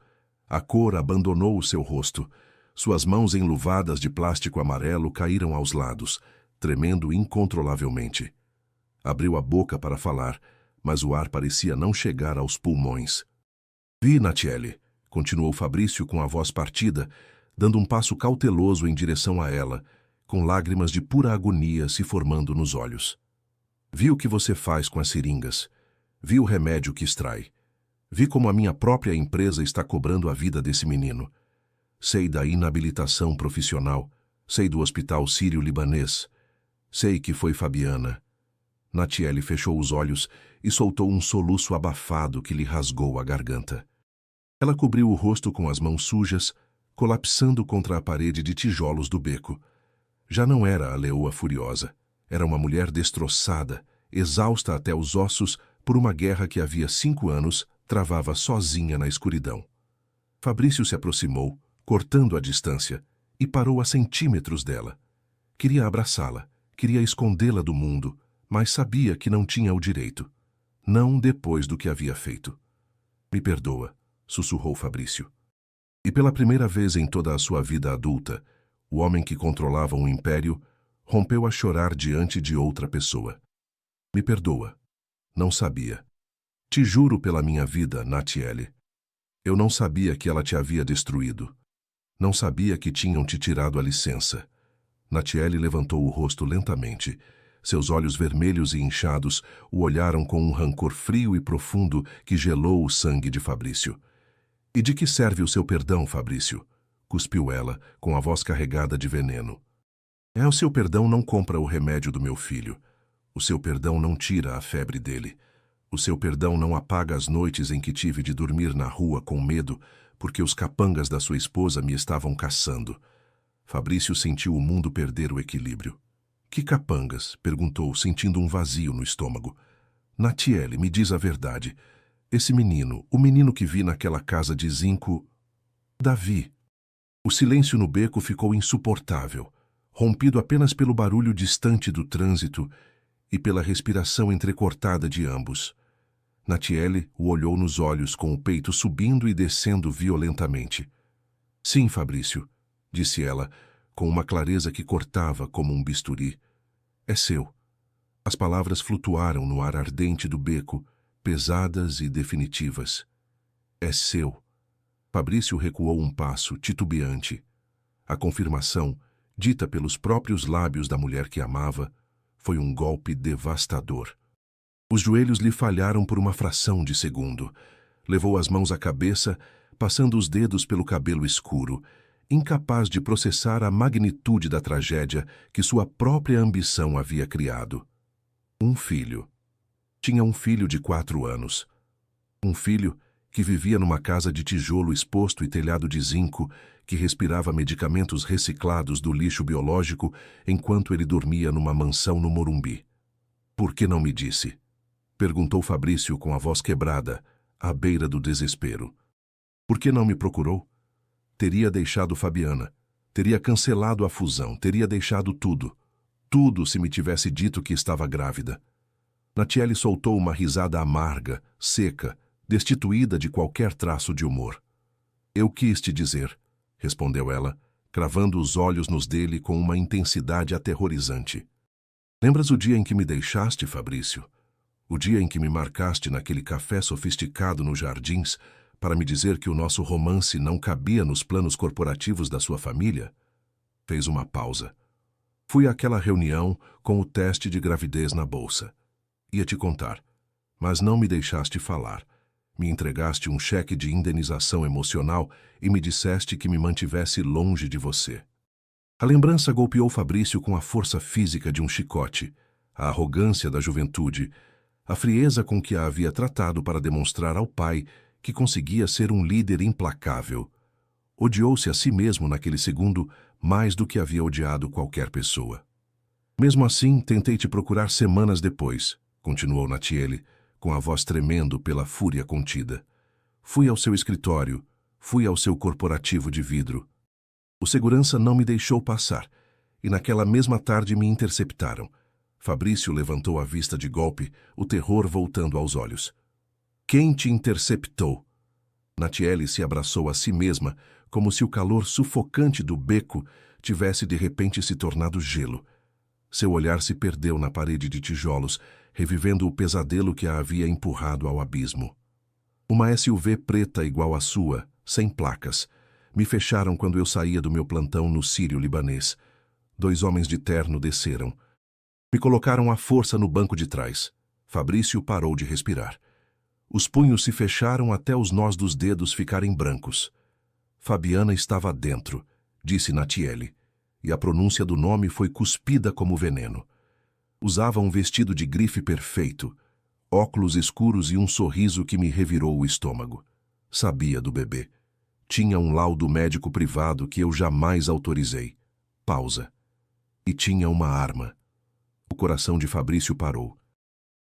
A cor abandonou o seu rosto. Suas mãos enluvadas de plástico amarelo caíram aos lados, tremendo incontrolavelmente. Abriu a boca para falar, mas o ar parecia não chegar aos pulmões. Vi, Natiele, continuou Fabrício com a voz partida, dando um passo cauteloso em direção a ela, com lágrimas de pura agonia se formando nos olhos. Vi o que você faz com as seringas. Vi o remédio que extrai. Vi como a minha própria empresa está cobrando a vida desse menino. Sei da inabilitação profissional. Sei do hospital sírio-libanês. Sei que foi Fabiana. Natiele fechou os olhos e soltou um soluço abafado que lhe rasgou a garganta. Ela cobriu o rosto com as mãos sujas, colapsando contra a parede de tijolos do beco. Já não era a leoa furiosa. Era uma mulher destroçada, exausta até os ossos por uma guerra que havia 5 anos travava sozinha na escuridão. Fabrício se aproximou, cortando a distância, e parou a centímetros dela. Queria abraçá-la, queria escondê-la do mundo, mas sabia que não tinha o direito. Não depois do que havia feito. Me perdoa, sussurrou Fabrício. E pela primeira vez em toda a sua vida adulta, o homem que controlava um império rompeu a chorar diante de outra pessoa. Me perdoa. Não sabia. Te juro pela minha vida, Natiele. Eu não sabia que ela te havia destruído. Não sabia que tinham te tirado a licença. Natiele levantou o rosto lentamente. Seus olhos vermelhos e inchados o olharam com um rancor frio e profundo que gelou o sangue de Fabrício. E de que serve o seu perdão, Fabrício? Cuspiu ela, com a voz carregada de veneno. O seu perdão não compra o remédio do meu filho. O seu perdão não tira a febre dele. O seu perdão não apaga as noites em que tive de dormir na rua com medo, porque os capangas da sua esposa me estavam caçando. Fabrício sentiu o mundo perder o equilíbrio. Que capangas? Perguntou, sentindo um vazio no estômago. Natiele, me diz a verdade. Esse menino, o menino que vi naquela casa de zinco... Davi. O silêncio no beco ficou insuportável, rompido apenas pelo barulho distante do trânsito e pela respiração entrecortada de ambos. Natiele o olhou nos olhos com o peito subindo e descendo violentamente. Sim, Fabrício, disse ela, com uma clareza que cortava como um bisturi. É seu. As palavras flutuaram no ar ardente do beco, pesadas e definitivas. É seu. Fabrício recuou um passo, titubeante. A confirmação, dita pelos próprios lábios da mulher que amava, foi um golpe devastador. Os joelhos lhe falharam por uma fração de segundo. Levou as mãos à cabeça, passando os dedos pelo cabelo escuro, incapaz de processar a magnitude da tragédia que sua própria ambição havia criado. Um filho. Tinha um filho de 4 anos. Um filho que vivia numa casa de tijolo exposto e telhado de zinco, que respirava medicamentos reciclados do lixo biológico enquanto ele dormia numa mansão no Morumbi. Por que não me disse? Perguntou Fabrício com a voz quebrada, à beira do desespero. Por que não me procurou? Teria deixado Fabiana, teria cancelado a fusão, teria deixado tudo. Tudo se me tivesse dito que estava grávida. Natiele soltou uma risada amarga, seca, destituída de qualquer traço de humor. Eu quis te dizer, respondeu ela, cravando os olhos nos dele com uma intensidade aterrorizante. Lembras o dia em que me deixaste, Fabrício? O dia em que me marcaste naquele café sofisticado nos Jardins para me dizer que o nosso romance não cabia nos planos corporativos da sua família? Fez uma pausa. Fui àquela reunião com o teste de gravidez na bolsa. Ia te contar, mas não me deixaste falar. Me entregaste um cheque de indenização emocional e me disseste que me mantivesse longe de você. A lembrança golpeou Fabrício com a força física de um chicote, a arrogância da juventude, a frieza com que a havia tratado para demonstrar ao pai que conseguia ser um líder implacável. Odiou-se a si mesmo naquele segundo mais do que havia odiado qualquer pessoa. Mesmo assim, tentei te procurar semanas depois, continuou Natiele, com a voz tremendo pela fúria contida. Fui ao seu escritório, fui ao seu corporativo de vidro. O segurança não me deixou passar, e naquela mesma tarde me interceptaram. Fabrício levantou a vista de golpe, o terror voltando aos olhos. Quem te interceptou? Natiele se abraçou a si mesma, como se o calor sufocante do beco tivesse de repente se tornado gelo. Seu olhar se perdeu na parede de tijolos, revivendo o pesadelo que a havia empurrado ao abismo. Uma SUV preta igual à sua, sem placas, me fecharam quando eu saía do meu plantão no sírio-libanês. 2 homens de terno desceram. Me colocaram à força no banco de trás. Fabrício parou de respirar. Os punhos se fecharam até os nós dos dedos ficarem brancos. Fabiana estava dentro, disse Natiele, e a pronúncia do nome foi cuspida como veneno. Usava um vestido de grife perfeito, óculos escuros e um sorriso que me revirou o estômago. Sabia do bebê. Tinha um laudo médico privado que eu jamais autorizei. Pausa. E tinha uma arma. O coração de Fabrício parou.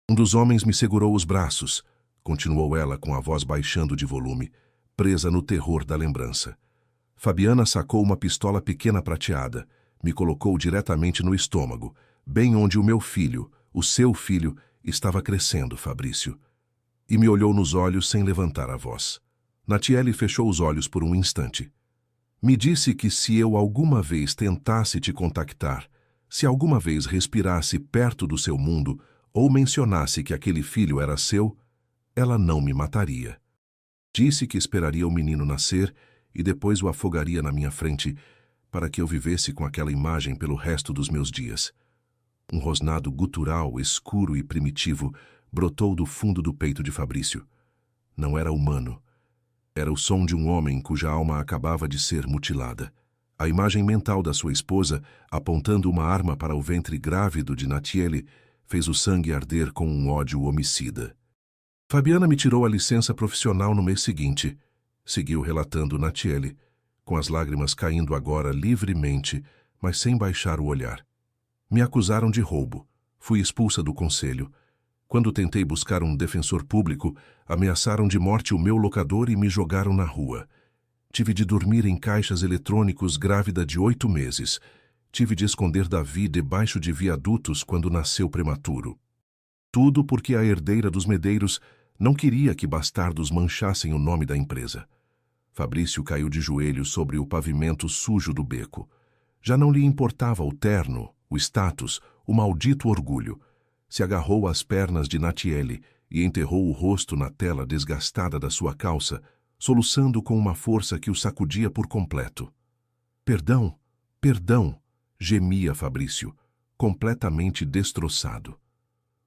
Um dos homens me segurou os braços, continuou ela com a voz baixando de volume, presa no terror da lembrança. Fabiana sacou uma pistola pequena prateada, me colocou diretamente no estômago, bem onde o meu filho, o seu filho, estava crescendo, Fabrício. E me olhou nos olhos sem levantar a voz. Natiele fechou os olhos por um instante. Me disse que se eu alguma vez tentasse te contactar, se alguma vez respirasse perto do seu mundo ou mencionasse que aquele filho era seu, ela não me mataria. Disse que esperaria o menino nascer e depois o afogaria na minha frente para que eu vivesse com aquela imagem pelo resto dos meus dias. Um rosnado gutural, escuro e primitivo brotou do fundo do peito de Fabrício. Não era humano. Era o som de um homem cuja alma acabava de ser mutilada. A imagem mental da sua esposa, apontando uma arma para o ventre grávido de Natiele, fez o sangue arder com um ódio homicida. Fabiana me tirou a licença profissional no mês seguinte, seguiu relatando Natiele, com as lágrimas caindo agora livremente, mas sem baixar o olhar. Me acusaram de roubo. Fui expulsa do conselho. Quando tentei buscar um defensor público, ameaçaram de morte o meu locador e me jogaram na rua. Tive de dormir em caixas eletrônicos grávida de 8 meses. Tive de esconder Davi debaixo de viadutos quando nasceu prematuro. Tudo porque a herdeira dos Medeiros não queria que bastardos manchassem o nome da empresa. Fabrício caiu de joelhos sobre o pavimento sujo do beco. Já não lhe importava o terno, o status, o maldito orgulho. Se agarrou às pernas de Natiele e enterrou o rosto na tela desgastada da sua calça, soluçando com uma força que o sacudia por completo. Perdão, perdão, gemia Fabrício, completamente destroçado.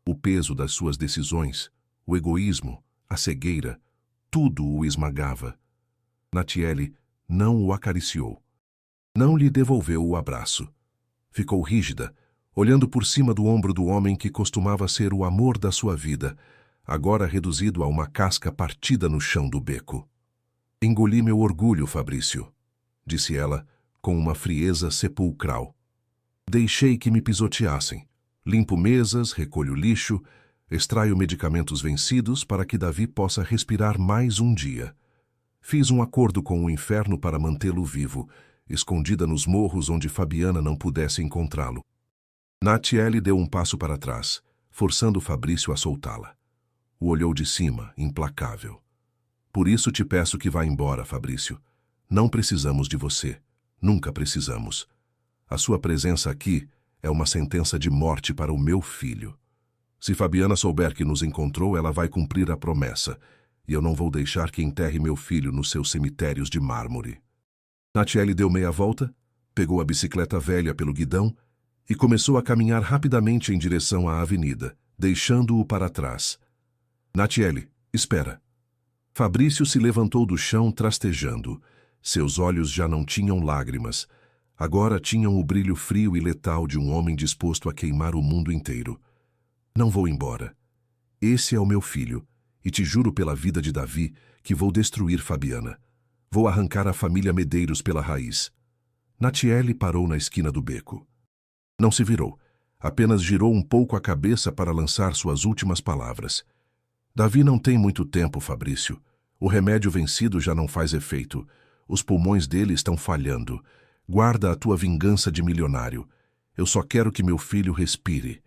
O peso das suas decisões, o egoísmo, a cegueira, tudo o esmagava. Natiele não o acariciou. Não lhe devolveu o abraço. Ficou rígida, olhando por cima do ombro do homem que costumava ser o amor da sua vida, agora reduzido a uma casca partida no chão do beco. Engoli meu orgulho, Fabrício, disse ela, com uma frieza sepulcral. Deixei que me pisoteassem. Limpo mesas, recolho lixo, extraio medicamentos vencidos para que Davi possa respirar mais um dia. Fiz um acordo com o inferno para mantê-lo vivo, escondida nos morros onde Fabiana não pudesse encontrá-lo. Natiele deu um passo para trás, forçando Fabrício a soltá-la. O olhou de cima, implacável. Por isso te peço que vá embora, Fabrício. Não precisamos de você. Nunca precisamos. A sua presença aqui é uma sentença de morte para o meu filho. Se Fabiana souber que nos encontrou, ela vai cumprir a promessa, e eu não vou deixar que enterre meu filho nos seus cemitérios de mármore. Natiele deu meia volta, pegou a bicicleta velha pelo guidão e começou a caminhar rapidamente em direção à avenida, deixando-o para trás. Natiele, espera. Fabrício se levantou do chão trastejando. Seus olhos já não tinham lágrimas. Agora tinham o brilho frio e letal de um homem disposto a queimar o mundo inteiro. Não vou embora. Esse é o meu filho, e te juro pela vida de Davi que vou destruir Fabiana. Vou arrancar a família Medeiros pela raiz. Natiele parou na esquina do beco. Não se virou, apenas girou um pouco a cabeça para lançar suas últimas palavras. Davi não tem muito tempo, Fabrício. O remédio vencido já não faz efeito. Os pulmões dele estão falhando. Guarda a tua vingança de milionário. Eu só quero que meu filho respire.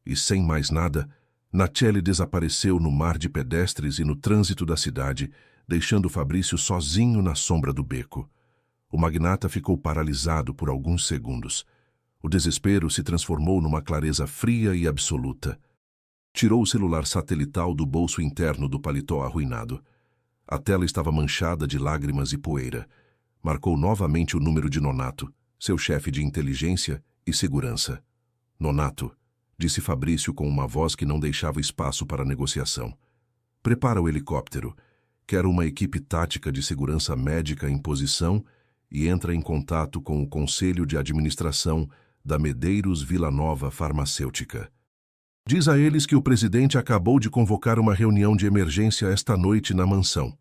E sem mais nada, Natiele desapareceu no mar de pedestres e no trânsito da cidade, deixando Fabrício sozinho na sombra do beco. O magnata ficou paralisado por alguns segundos. O desespero se transformou numa clareza fria e absoluta. Tirou o celular satelital do bolso interno do paletó arruinado. A tela estava manchada de lágrimas e poeira. Marcou novamente o número de Nonato, seu chefe de inteligência e segurança. Nonato, disse Fabrício com uma voz que não deixava espaço para negociação. Prepara o helicóptero. Quero uma equipe tática de segurança médica em posição e entra em contato com o Conselho de Administração da Medeiros Vila Nova Farmacêutica. Diz a eles que o presidente acabou de convocar uma reunião de emergência esta noite na mansão.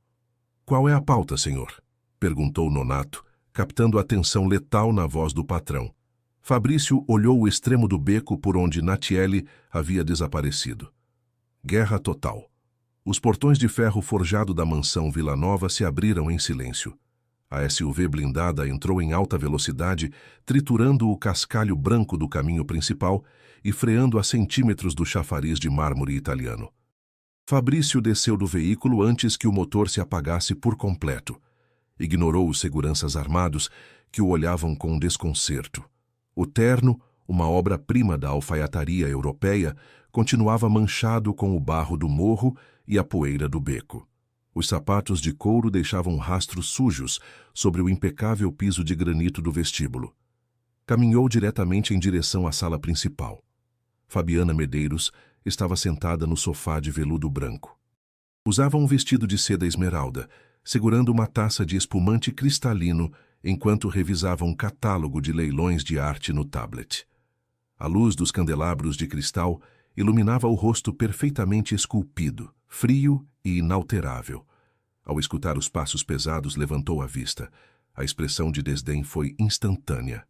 Qual é a pauta, senhor? Perguntou Nonato, captando a tensão letal na voz do patrão. Fabrício olhou o extremo do beco por onde Natiele havia desaparecido. Guerra total. Os portões de ferro forjado da mansão Vila Nova se abriram em silêncio. A SUV blindada entrou em alta velocidade, triturando o cascalho branco do caminho principal e freando a centímetros do chafariz de mármore italiano. Fabrício desceu do veículo antes que o motor se apagasse por completo. Ignorou os seguranças armados que o olhavam com desconcerto. O terno, uma obra-prima da alfaiataria europeia, continuava manchado com o barro do morro e a poeira do beco. Os sapatos de couro deixavam rastros sujos sobre o impecável piso de granito do vestíbulo. Caminhou diretamente em direção à sala principal. Fabiana Medeiros estava sentada no sofá de veludo branco. Usava um vestido de seda esmeralda, segurando uma taça de espumante cristalino enquanto revisava um catálogo de leilões de arte no tablet. A luz dos candelabros de cristal iluminava o rosto perfeitamente esculpido, frio e inalterável. Ao escutar os passos pesados, levantou a vista. A expressão de desdém foi instantânea.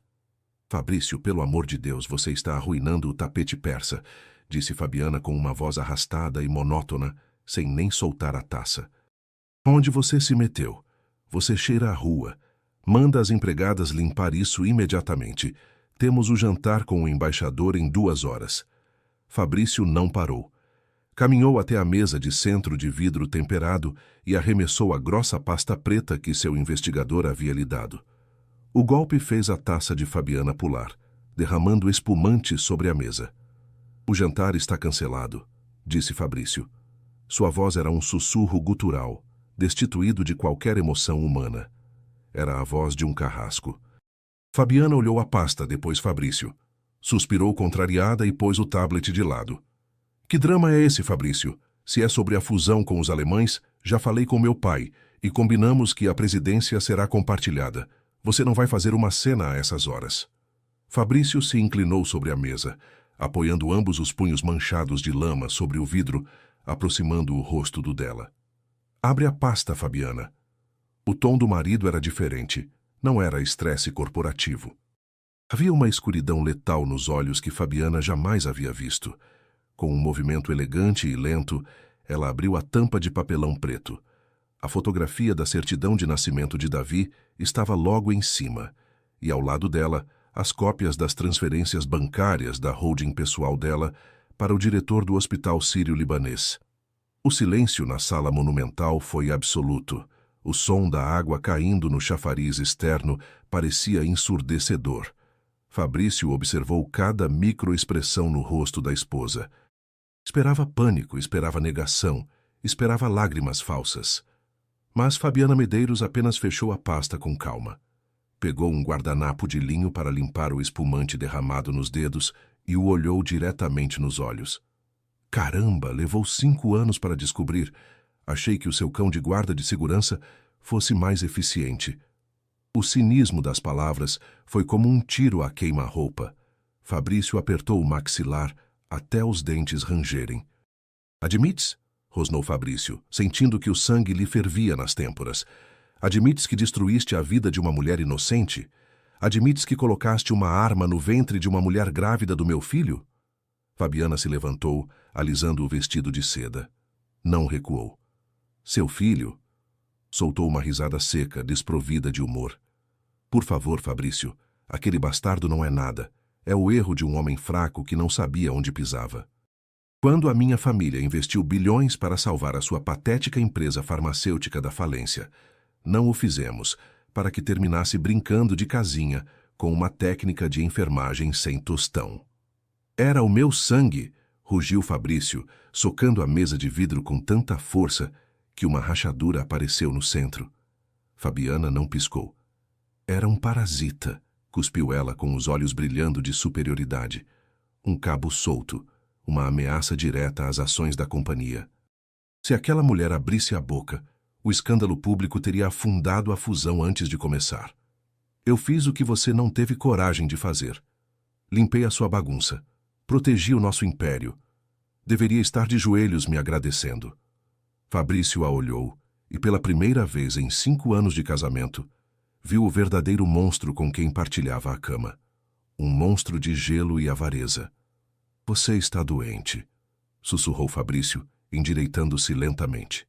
Fabrício, pelo amor de Deus, você está arruinando o tapete persa, disse Fabiana com uma voz arrastada e monótona, sem nem soltar a taça. Onde você se meteu? Você cheira a rua. Manda as empregadas limpar isso imediatamente. Temos o jantar com o embaixador em 2 horas. Fabrício não parou. Caminhou até a mesa de centro de vidro temperado e arremessou a grossa pasta preta que seu investigador havia lhe dado. O golpe fez a taça de Fabiana pular, derramando espumante sobre a mesa. O jantar está cancelado, disse Fabrício. Sua voz era um sussurro gutural, destituído de qualquer emoção humana. Era a voz de um carrasco. Fabiana olhou a pasta, depois Fabrício. Suspirou contrariada e pôs o tablet de lado. Que drama é esse, Fabrício? Se é sobre a fusão com os alemães, já falei com meu pai e combinamos que a presidência será compartilhada. Você não vai fazer uma cena a essas horas. Fabrício se inclinou sobre a mesa, apoiando ambos os punhos manchados de lama sobre o vidro, aproximando o rosto do dela. Abre a pasta, Fabiana. O tom do marido era diferente. Não era estresse corporativo. Havia uma escuridão letal nos olhos que Fabiana jamais havia visto. Com um movimento elegante e lento, ela abriu a tampa de papelão preto. A fotografia da certidão de nascimento de Davi estava logo em cima, e ao lado dela, as cópias das transferências bancárias da holding pessoal dela para o diretor do Hospital Sírio-Libanês. O silêncio na sala monumental foi absoluto. O som da água caindo no chafariz externo parecia ensurdecedor. Fabrício observou cada microexpressão no rosto da esposa. Esperava pânico, esperava negação, esperava lágrimas falsas. Mas Fabiana Medeiros apenas fechou a pasta com calma. Pegou um guardanapo de linho para limpar o espumante derramado nos dedos e o olhou diretamente nos olhos. Caramba, levou 5 anos para descobrir. Achei que o seu cão de guarda de segurança fosse mais eficiente. O cinismo das palavras foi como um tiro a queima-roupa. Fabrício apertou o maxilar até os dentes rangerem. Admites? Rosnou Fabrício, sentindo que o sangue lhe fervia nas têmporas. Admites que destruíste a vida de uma mulher inocente? Admites que colocaste uma arma no ventre de uma mulher grávida do meu filho? Fabiana se levantou, alisando o vestido de seda. Não recuou. Seu filho? Soltou uma risada seca, desprovida de humor. Por favor, Fabrício, aquele bastardo não é nada. É o erro de um homem fraco que não sabia onde pisava. Quando a minha família investiu bilhões para salvar a sua patética empresa farmacêutica da falência, não o fizemos para que terminasse brincando de casinha com uma técnica de enfermagem sem tostão. Era o meu sangue, rugiu Fabrício, socando a mesa de vidro com tanta força que uma rachadura apareceu no centro. Fabiana não piscou. Era um parasita, cuspiu ela com os olhos brilhando de superioridade. Um cabo solto, uma ameaça direta às ações da companhia. Se aquela mulher abrisse a boca, o escândalo público teria afundado a fusão antes de começar. Eu fiz o que você não teve coragem de fazer. Limpei a sua bagunça. Protegi o nosso império. Deveria estar de joelhos me agradecendo. Fabrício a olhou e, pela primeira vez em 5 anos de casamento, viu o verdadeiro monstro com quem partilhava a cama. Um monstro de gelo e avareza. Você está doente, sussurrou Fabrício, endireitando-se lentamente.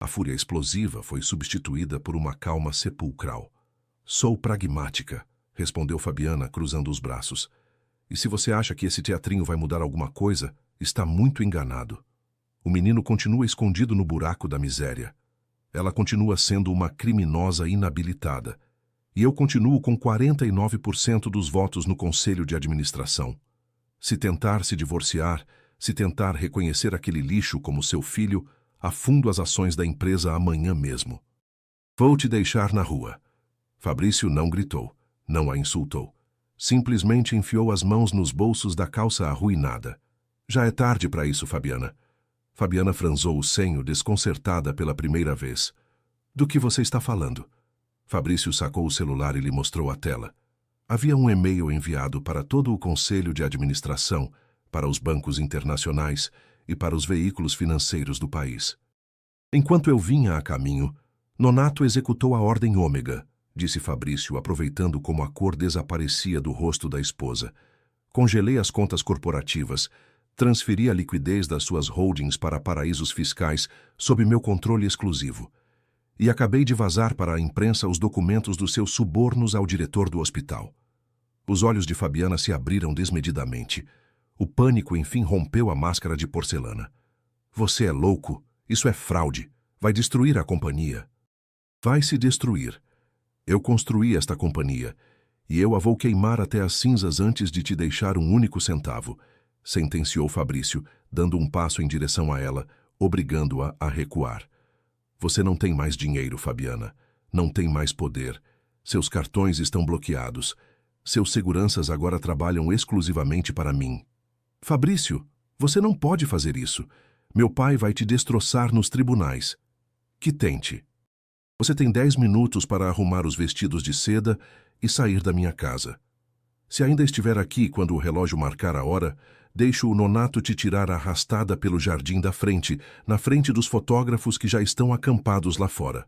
A fúria explosiva foi substituída por uma calma sepulcral. Sou pragmática, respondeu Fabiana, cruzando os braços. E se você acha que esse teatrinho vai mudar alguma coisa, está muito enganado. O menino continua escondido no buraco da miséria. Ela continua sendo uma criminosa inabilitada. E eu continuo com 49% dos votos no conselho de administração. Se tentar se divorciar, se tentar reconhecer aquele lixo como seu filho, afundo as ações da empresa amanhã mesmo. Vou te deixar na rua. Fabrício não gritou, não a insultou. Simplesmente enfiou as mãos nos bolsos da calça arruinada. Já é tarde para isso, Fabiana. Fabiana franzou o senho, desconcertada pela primeira vez. Do que você está falando? Fabrício sacou o celular e lhe mostrou a tela. Havia um e-mail enviado para todo o conselho de administração, para os bancos internacionais e para os veículos financeiros do país. Enquanto eu vinha a caminho, Nonato executou a ordem ômega, disse Fabrício, aproveitando como a cor desaparecia do rosto da esposa. Congelei as contas corporativas, transferi a liquidez das suas holdings para paraísos fiscais sob meu controle exclusivo. E acabei de vazar para a imprensa os documentos dos seus subornos ao diretor do hospital. Os olhos de Fabiana se abriram desmedidamente. O pânico enfim rompeu a máscara de porcelana. Você é louco, isso é fraude, vai destruir a companhia. Vai se destruir. Eu construí esta companhia, e eu a vou queimar até as cinzas antes de te deixar um único centavo, sentenciou Fabrício, dando um passo em direção a ela, obrigando-a a recuar. Você não tem mais dinheiro, Fabiana. Não tem mais poder. Seus cartões estão bloqueados. Seus seguranças agora trabalham exclusivamente para mim. Fabrício, você não pode fazer isso. Meu pai vai te destroçar nos tribunais. Que tente. Você tem 10 minutos para arrumar os vestidos de seda e sair da minha casa. Se ainda estiver aqui quando o relógio marcar a hora, deixo o Nonato te tirar arrastada pelo jardim da frente, na frente dos fotógrafos que já estão acampados lá fora.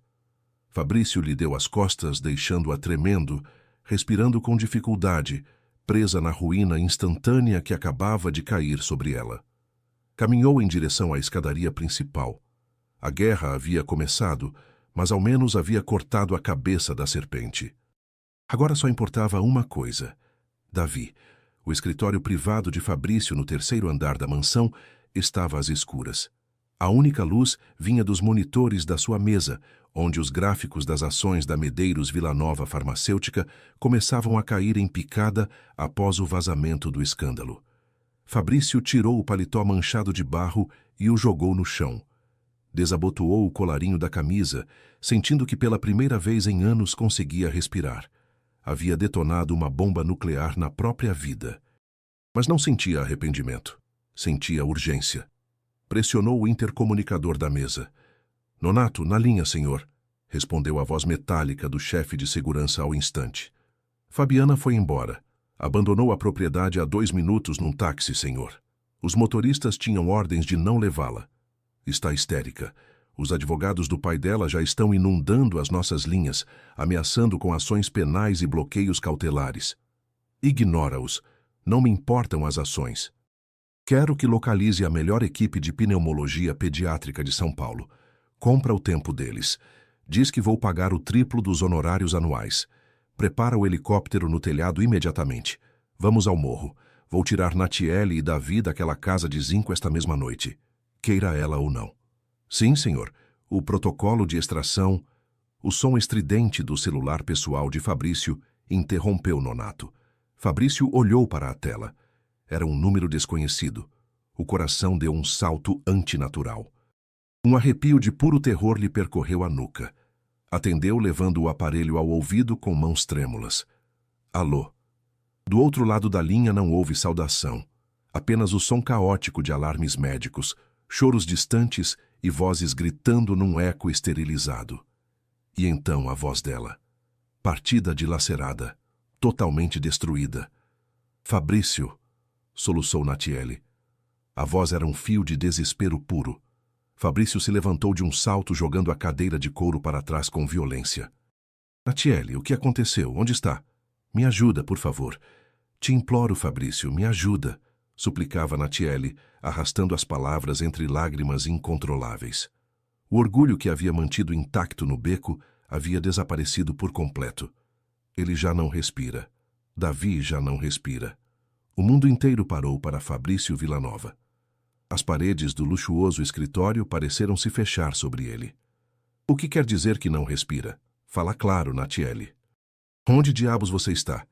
Fabrício lhe deu as costas, deixando-a tremendo, respirando com dificuldade, presa na ruína instantânea que acabava de cair sobre ela. Caminhou em direção à escadaria principal. A guerra havia começado, mas ao menos havia cortado a cabeça da serpente. Agora só importava uma coisa. Davi. O escritório privado de Fabrício no 3º andar da mansão estava às escuras. A única luz vinha dos monitores da sua mesa, onde os gráficos das ações da Medeiros Vilanova Farmacêutica começavam a cair em picada após o vazamento do escândalo. Fabrício tirou o paletó manchado de barro e o jogou no chão. Desabotoou o colarinho da camisa, sentindo que pela primeira vez em anos conseguia respirar. Havia detonado uma bomba nuclear na própria vida. Mas não sentia arrependimento. Sentia urgência. Pressionou o intercomunicador da mesa. Nonato, na linha, senhor, respondeu a voz metálica do chefe de segurança ao instante. Fabiana foi embora. Abandonou a propriedade há 2 minutos num táxi, senhor. Os motoristas tinham ordens de não levá-la. Está histérica. Os advogados do pai dela já estão inundando as nossas linhas, ameaçando com ações penais e bloqueios cautelares. Ignora-os. Não me importam as ações. Quero que localize a melhor equipe de pneumologia pediátrica de São Paulo. Compra o tempo deles. Diz que vou pagar o triplo dos honorários anuais. Prepara o helicóptero no telhado imediatamente. Vamos ao morro. Vou tirar Natiele e Davi daquela casa de zinco esta mesma noite. Queira ela ou não. Sim, senhor. O protocolo de extração... O som estridente do celular pessoal de Fabrício interrompeu Nonato. Fabrício olhou para a tela. Era um número desconhecido. O coração deu um salto antinatural. Um arrepio de puro terror lhe percorreu a nuca. Atendeu, levando o aparelho ao ouvido com mãos trêmulas. Alô. Do outro lado da linha não houve saudação. Apenas o som caótico de alarmes médicos, choros distantes e vozes gritando num eco esterilizado. E então a voz dela, partida dilacerada, totalmente destruída. Fabrício, soluçou Natiele. A voz era um fio de desespero puro. Fabrício se levantou de um salto, jogando a cadeira de couro para trás com violência. Natiele, o que aconteceu? Onde está? Me ajuda, por favor. Te imploro, Fabrício, me ajuda, suplicava Natiele, arrastando as palavras entre lágrimas incontroláveis. O orgulho que havia mantido intacto no beco havia desaparecido por completo. Ele já não respira. Davi já não respira. O mundo inteiro parou para Fabrício Villanova. As paredes do luxuoso escritório pareceram se fechar sobre ele. O que quer dizer que não respira? Fala claro, Natiele. Onde diabos você está?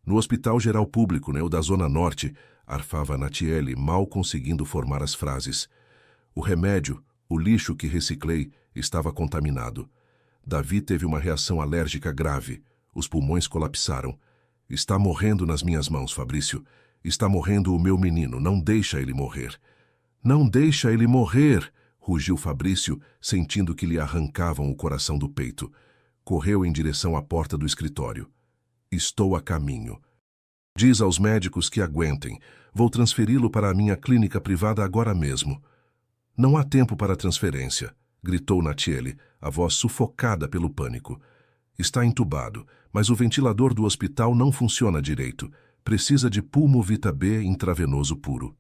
No Hospital Geral Público, né, o da Zona Norte, arfava Natiele, mal conseguindo formar as frases. O remédio, o lixo que reciclei, estava contaminado. Davi teve uma reação alérgica grave. Os pulmões colapsaram. Está morrendo nas minhas mãos, Fabrício. Está morrendo o meu menino. Não deixa ele morrer. Não deixa ele morrer! Rugiu Fabrício, sentindo que lhe arrancavam o coração do peito. Correu em direção à porta do escritório. Estou a caminho. Diz aos médicos que aguentem. Vou transferi-lo para a minha clínica privada agora mesmo. Não há tempo para transferência, gritou Natiele, a voz sufocada pelo pânico. Está entubado, mas o ventilador do hospital não funciona direito. Precisa de Pulmovita B intravenoso puro.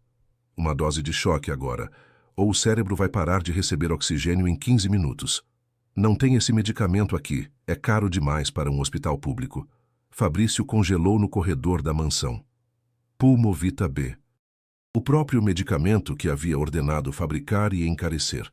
Uma dose de choque agora, ou o cérebro vai parar de receber oxigênio em 15 minutos. Não tem esse medicamento aqui, é caro demais para um hospital público. Fabrício congelou no corredor da mansão. Pulmovita B. O próprio medicamento que havia ordenado fabricar e encarecer.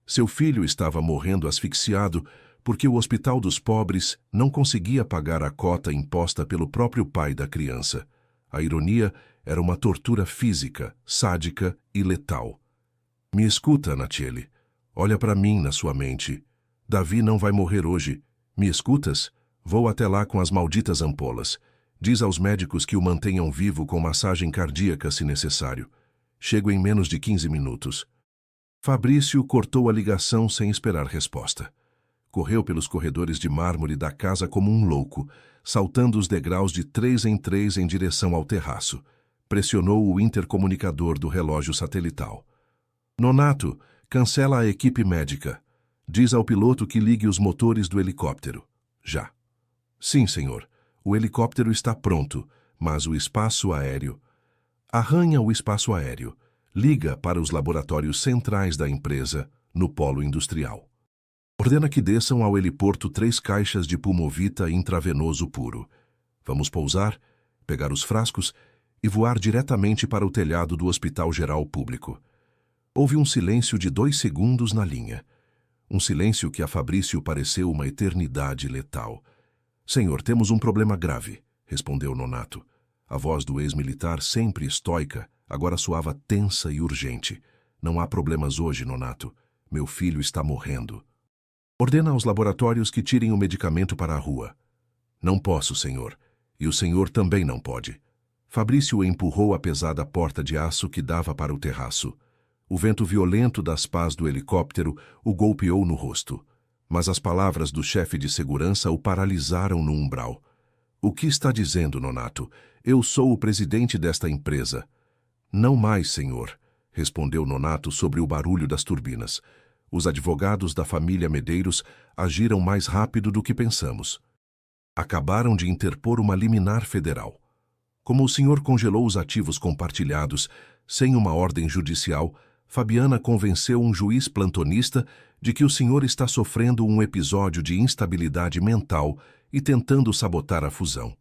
Seu filho estava morrendo asfixiado porque o Hospital dos Pobres não conseguia pagar a cota imposta pelo próprio pai da criança. A ironia era uma tortura física, sádica e letal. Me escuta, Natiele. Olha para mim na sua mente. Davi não vai morrer hoje. Me escutas? Vou até lá com as malditas ampolas. Diz aos médicos que o mantenham vivo com massagem cardíaca se necessário. Chego em menos de 15 minutos. Fabrício cortou a ligação sem esperar resposta. Correu pelos corredores de mármore da casa como um louco, saltando os degraus de 3 em 3 em direção ao terraço. Pressionou o intercomunicador do relógio satelital. Nonato, cancela a equipe médica. Diz ao piloto que ligue os motores do helicóptero. Já. Sim, senhor. O helicóptero está pronto, mas o espaço aéreo... Arranha o espaço aéreo. Liga para os laboratórios centrais da empresa, no polo industrial. Ordena que desçam ao heliporto 3 caixas de Pulmovita intravenoso puro. Vamos pousar, pegar os frascos e voar diretamente para o telhado do Hospital Geral Público. Houve um silêncio de 2 segundos na linha. Um silêncio que a Fabrício pareceu uma eternidade letal. Senhor, temos um problema grave, respondeu Nonato. A voz do ex-militar, sempre estoica, agora soava tensa e urgente. Não há problemas hoje, Nonato. Meu filho está morrendo. Ordena aos laboratórios que tirem o medicamento para a rua. Não posso, senhor. E o senhor também não pode. Fabrício empurrou a pesada porta de aço que dava para o terraço. O vento violento das pás do helicóptero o golpeou no rosto. Mas as palavras do chefe de segurança o paralisaram no umbral. O que está dizendo, Nonato? Eu sou o presidente desta empresa. Não mais, senhor, respondeu Nonato sobre o barulho das turbinas. Os advogados da família Medeiros agiram mais rápido do que pensamos. Acabaram de interpor uma liminar federal. Como o senhor congelou os ativos compartilhados sem uma ordem judicial, Fabiana convenceu um juiz plantonista de que o senhor está sofrendo um episódio de instabilidade mental e tentando sabotar a fusão.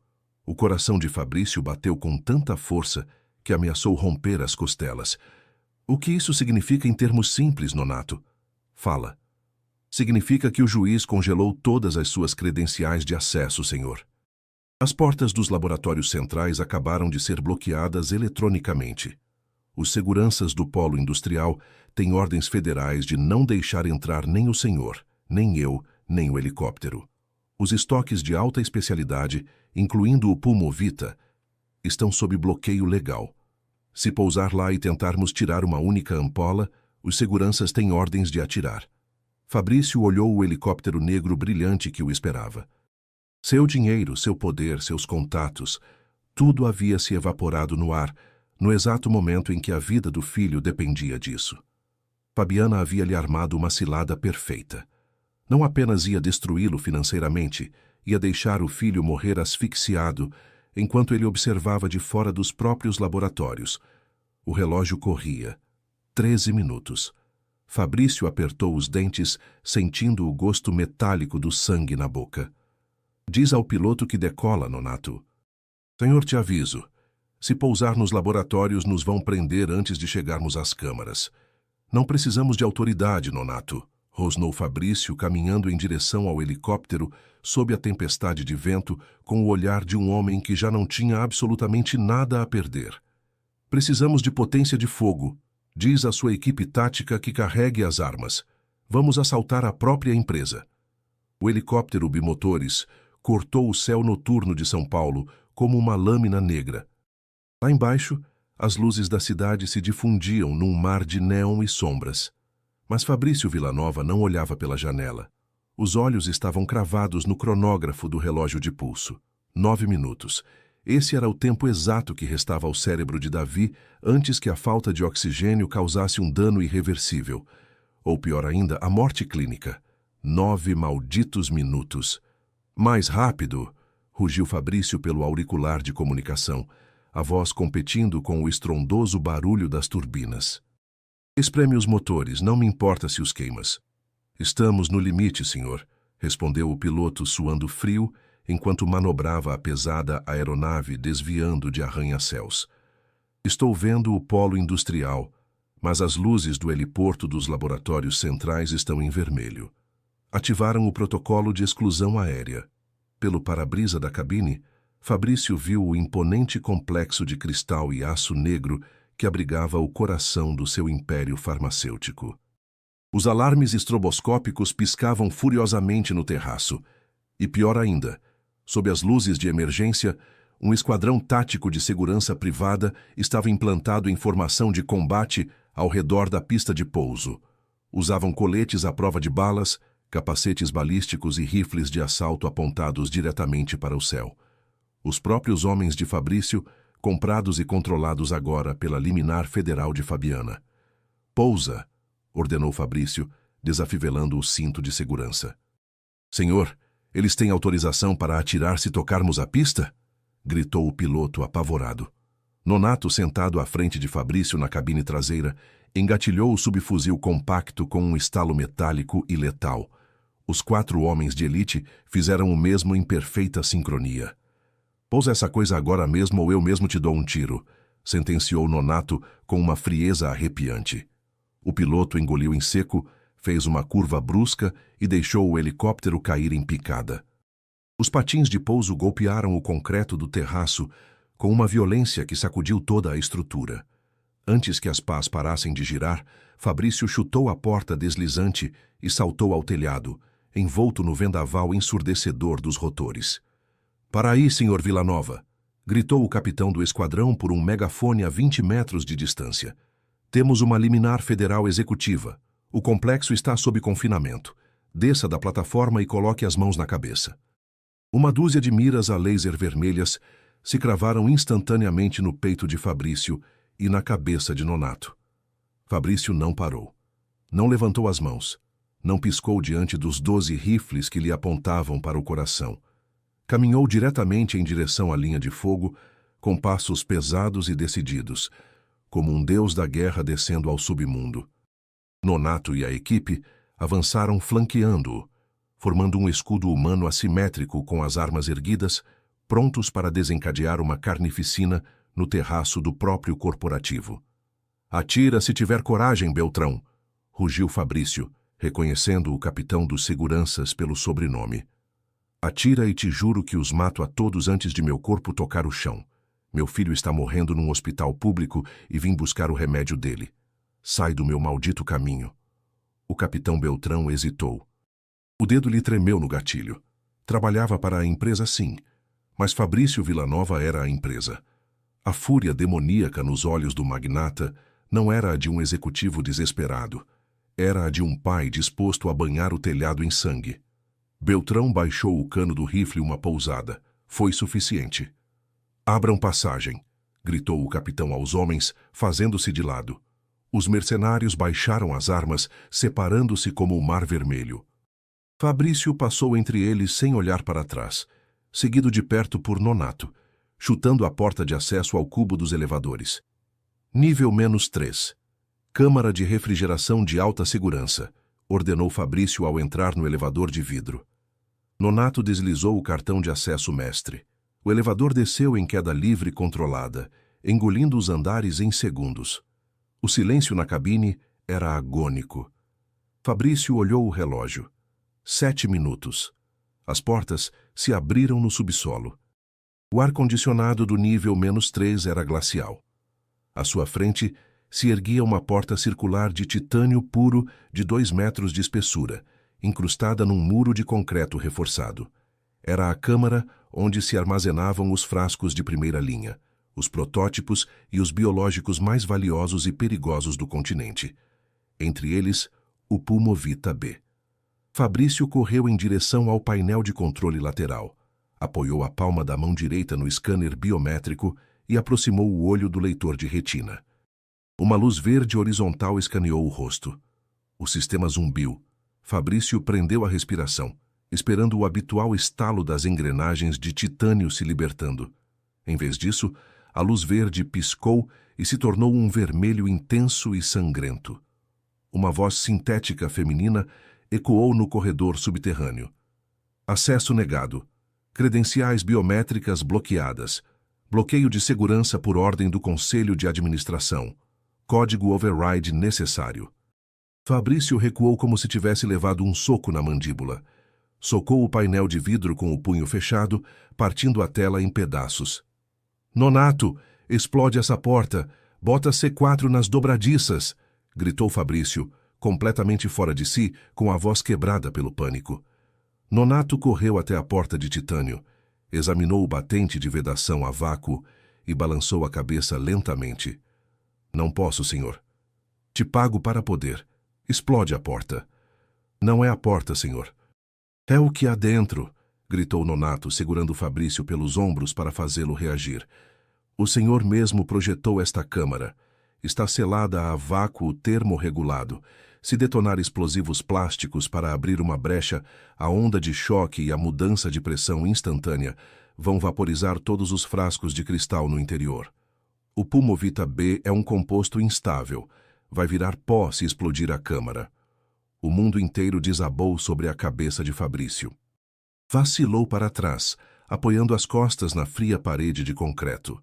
O coração de Fabrício bateu com tanta força que ameaçou romper as costelas. O que isso significa em termos simples, Nonato? Fala. Significa que o juiz congelou todas as suas credenciais de acesso, senhor. As portas dos laboratórios centrais acabaram de ser bloqueadas eletronicamente. Os seguranças do polo industrial têm ordens federais de não deixar entrar nem o senhor, nem eu, nem o helicóptero. Os estoques de alta especialidade, incluindo o Pulmovita, estão sob bloqueio legal. Se pousar lá e tentarmos tirar uma única ampola, Os seguranças têm ordens de atirar. Fabrício olhou o helicóptero negro brilhante que o esperava. Seu dinheiro, seu poder, seus contatos, tudo havia se evaporado no ar, no exato momento em que a vida do filho dependia disso. Fabiana havia lhe armado uma cilada perfeita. Não apenas ia destruí-lo financeiramente, ia deixar o filho morrer asfixiado, enquanto ele observava de fora dos próprios laboratórios. O relógio corria. 13 minutos. Fabrício apertou os dentes, sentindo o gosto metálico do sangue na boca. Diz ao piloto que decola, Nonato. Senhor, te aviso. Se pousar nos laboratórios, nos vão prender antes de chegarmos às câmaras. Não precisamos de autoridade, Nonato, rosnou Fabrício, caminhando em direção ao helicóptero, sob a tempestade de vento, com o olhar de um homem que já não tinha absolutamente nada a perder. Precisamos de potência de fogo. Diz à sua equipe tática que carregue as armas. Vamos assaltar a própria empresa. O helicóptero bimotores cortou o céu noturno de São Paulo como uma lâmina negra. Lá embaixo, as luzes da cidade se difundiam num mar de néon e sombras. Mas Fabrício Villanova não olhava pela janela. Os olhos estavam cravados no cronógrafo do relógio de pulso. 9 minutos. Esse era o tempo exato que restava ao cérebro de Davi antes que a falta de oxigênio causasse um dano irreversível. Ou pior ainda, a morte clínica. 9 malditos minutos. Mais rápido! Rugiu Fabrício pelo auricular de comunicação, a voz competindo com o estrondoso barulho das turbinas. Espreme os motores, não me importa se os queimas. Estamos no limite, senhor, respondeu o piloto suando frio, enquanto manobrava a pesada aeronave desviando de arranha-céus. Estou vendo o polo industrial, mas as luzes do heliporto dos laboratórios centrais estão em vermelho. Ativaram o protocolo de exclusão aérea. Pelo para-brisa da cabine, Fabrício viu o imponente complexo de cristal e aço negro que abrigava o coração do seu império farmacêutico. Os alarmes estroboscópicos piscavam furiosamente no terraço. E pior ainda, sob as luzes de emergência, um esquadrão tático de segurança privada estava implantado em formação de combate ao redor da pista de pouso. Usavam coletes à prova de balas, capacetes balísticos e rifles de assalto apontados diretamente para o céu. Os próprios homens de Fabrício, comprados e controlados agora pela liminar federal de Fabiana. Pousa, ordenou Fabrício, desafivelando o cinto de segurança. Senhor, eles têm autorização para atirar se tocarmos a pista? Gritou o piloto apavorado. Nonato, sentado à frente de Fabrício na cabine traseira, engatilhou o subfuzil compacto com um estalo metálico e letal. Os 4 homens de elite fizeram o mesmo em perfeita sincronia. Pousa essa coisa agora mesmo ou eu mesmo te dou um tiro, sentenciou Nonato com uma frieza arrepiante. O piloto engoliu em seco, fez uma curva brusca e deixou o helicóptero cair em picada. Os patins de pouso golpearam o concreto do terraço com uma violência que sacudiu toda a estrutura. Antes que as pás parassem de girar, Fabrício chutou a porta deslizante e saltou ao telhado, envolto no vendaval ensurdecedor dos rotores. Para aí, senhor Villanova! Gritou o capitão do esquadrão por um megafone a 20 metros de distância. Temos uma liminar federal executiva. O complexo está sob confinamento. Desça da plataforma e coloque as mãos na cabeça. Uma dúzia de miras a laser vermelhas se cravaram instantaneamente no peito de Fabrício e na cabeça de Nonato. Fabrício não parou. Não levantou as mãos. Não piscou diante dos 12 rifles que lhe apontavam para o coração. Caminhou diretamente em direção à linha de fogo, com passos pesados e decididos, como um deus da guerra descendo ao submundo. Nonato e a equipe avançaram flanqueando-o, formando um escudo humano assimétrico com as armas erguidas, prontos para desencadear uma carnificina no terraço do próprio corporativo. Atira se tiver coragem, Beltrão, rugiu Fabrício, reconhecendo o capitão dos seguranças pelo sobrenome. Atira e te juro que os mato a todos antes de meu corpo tocar o chão. Meu filho está morrendo num hospital público e vim buscar o remédio dele. Sai do meu maldito caminho. O capitão Beltrão hesitou. O dedo lhe tremeu no gatilho. Trabalhava para a empresa, sim, mas Fabrício Villanova era a empresa. A fúria demoníaca nos olhos do magnata Não era a de um executivo desesperado. Era a de um pai disposto a banhar o telhado em sangue. Beltrão baixou o cano do rifle uma pousada. Foi suficiente. "Abram passagem", gritou o capitão aos homens, fazendo-se de lado. Os mercenários baixaram as armas, separando-se como o mar vermelho. Fabrício passou entre eles sem olhar para trás, seguido de perto por Nonato, chutando a porta de acesso ao cubo dos elevadores. Nível -3. Câmara de refrigeração de alta segurança, ordenou Fabrício ao entrar no elevador de vidro. Nonato deslizou o cartão de acesso mestre. O elevador desceu em queda livre e controlada, engolindo os andares em segundos. O silêncio na cabine era agônico. Fabrício olhou o relógio. 7 minutos. As portas se abriram no subsolo. O ar-condicionado do nível -3 era glacial. À sua frente se erguia uma porta circular de titânio puro de 2 metros de espessura, incrustada num muro de concreto reforçado. Era a câmara onde se armazenavam os frascos de primeira linha, os protótipos e os biológicos mais valiosos e perigosos do continente. Entre eles, o Pulmovita B. Fabrício correu em direção ao painel de controle lateral, apoiou a palma da mão direita no scanner biométrico e aproximou o olho do leitor de retina. Uma luz verde horizontal escaneou o rosto. O sistema zumbiu. Fabrício prendeu a respiração, esperando o habitual estalo das engrenagens de titânio se libertando. Em vez disso, a luz verde piscou e se tornou um vermelho intenso e sangrento. Uma voz sintética feminina ecoou no corredor subterrâneo. Acesso negado. Credenciais biométricas bloqueadas. Bloqueio de segurança por ordem do Conselho de Administração. Código override necessário. Fabrício recuou como se tivesse levado um soco na mandíbula. Socou o painel de vidro com o punho fechado, partindo a tela em pedaços. "Nonato, explode essa porta! Bota C4 nas dobradiças!" gritou Fabrício, completamente fora de si, com a voz quebrada pelo pânico. Nonato correu até a porta de titânio, examinou o batente de vedação a vácuo e balançou a cabeça lentamente. "Não posso, senhor. Te pago para poder. Explode a porta." "Não é a porta, senhor." "É o que há dentro", gritou Nonato, segurando Fabrício pelos ombros para fazê-lo reagir. "O senhor mesmo projetou esta câmara. Está selada a vácuo termorregulado. Se detonar explosivos plásticos para abrir uma brecha, a onda de choque e a mudança de pressão instantânea vão vaporizar todos os frascos de cristal no interior. O Pulmovita B é um composto instável. Vai virar pó se explodir a câmara." O mundo inteiro desabou sobre a cabeça de Fabrício. Vacilou para trás, apoiando as costas na fria parede de concreto.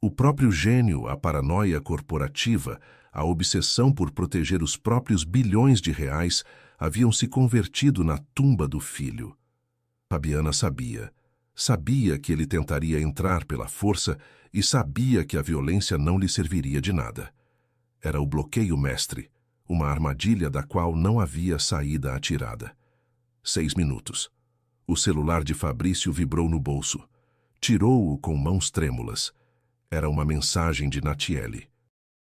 O próprio gênio, a paranoia corporativa, a obsessão por proteger os próprios bilhões de reais haviam se convertido na tumba do filho. Fabiana sabia. Sabia que ele tentaria entrar pela força e sabia que a violência não lhe serviria de nada. Era o bloqueio mestre, uma armadilha da qual não havia saída atirada. 6 minutos. O celular de Fabrício vibrou no bolso. Tirou-o com mãos trêmulas. Era uma mensagem de Natiele.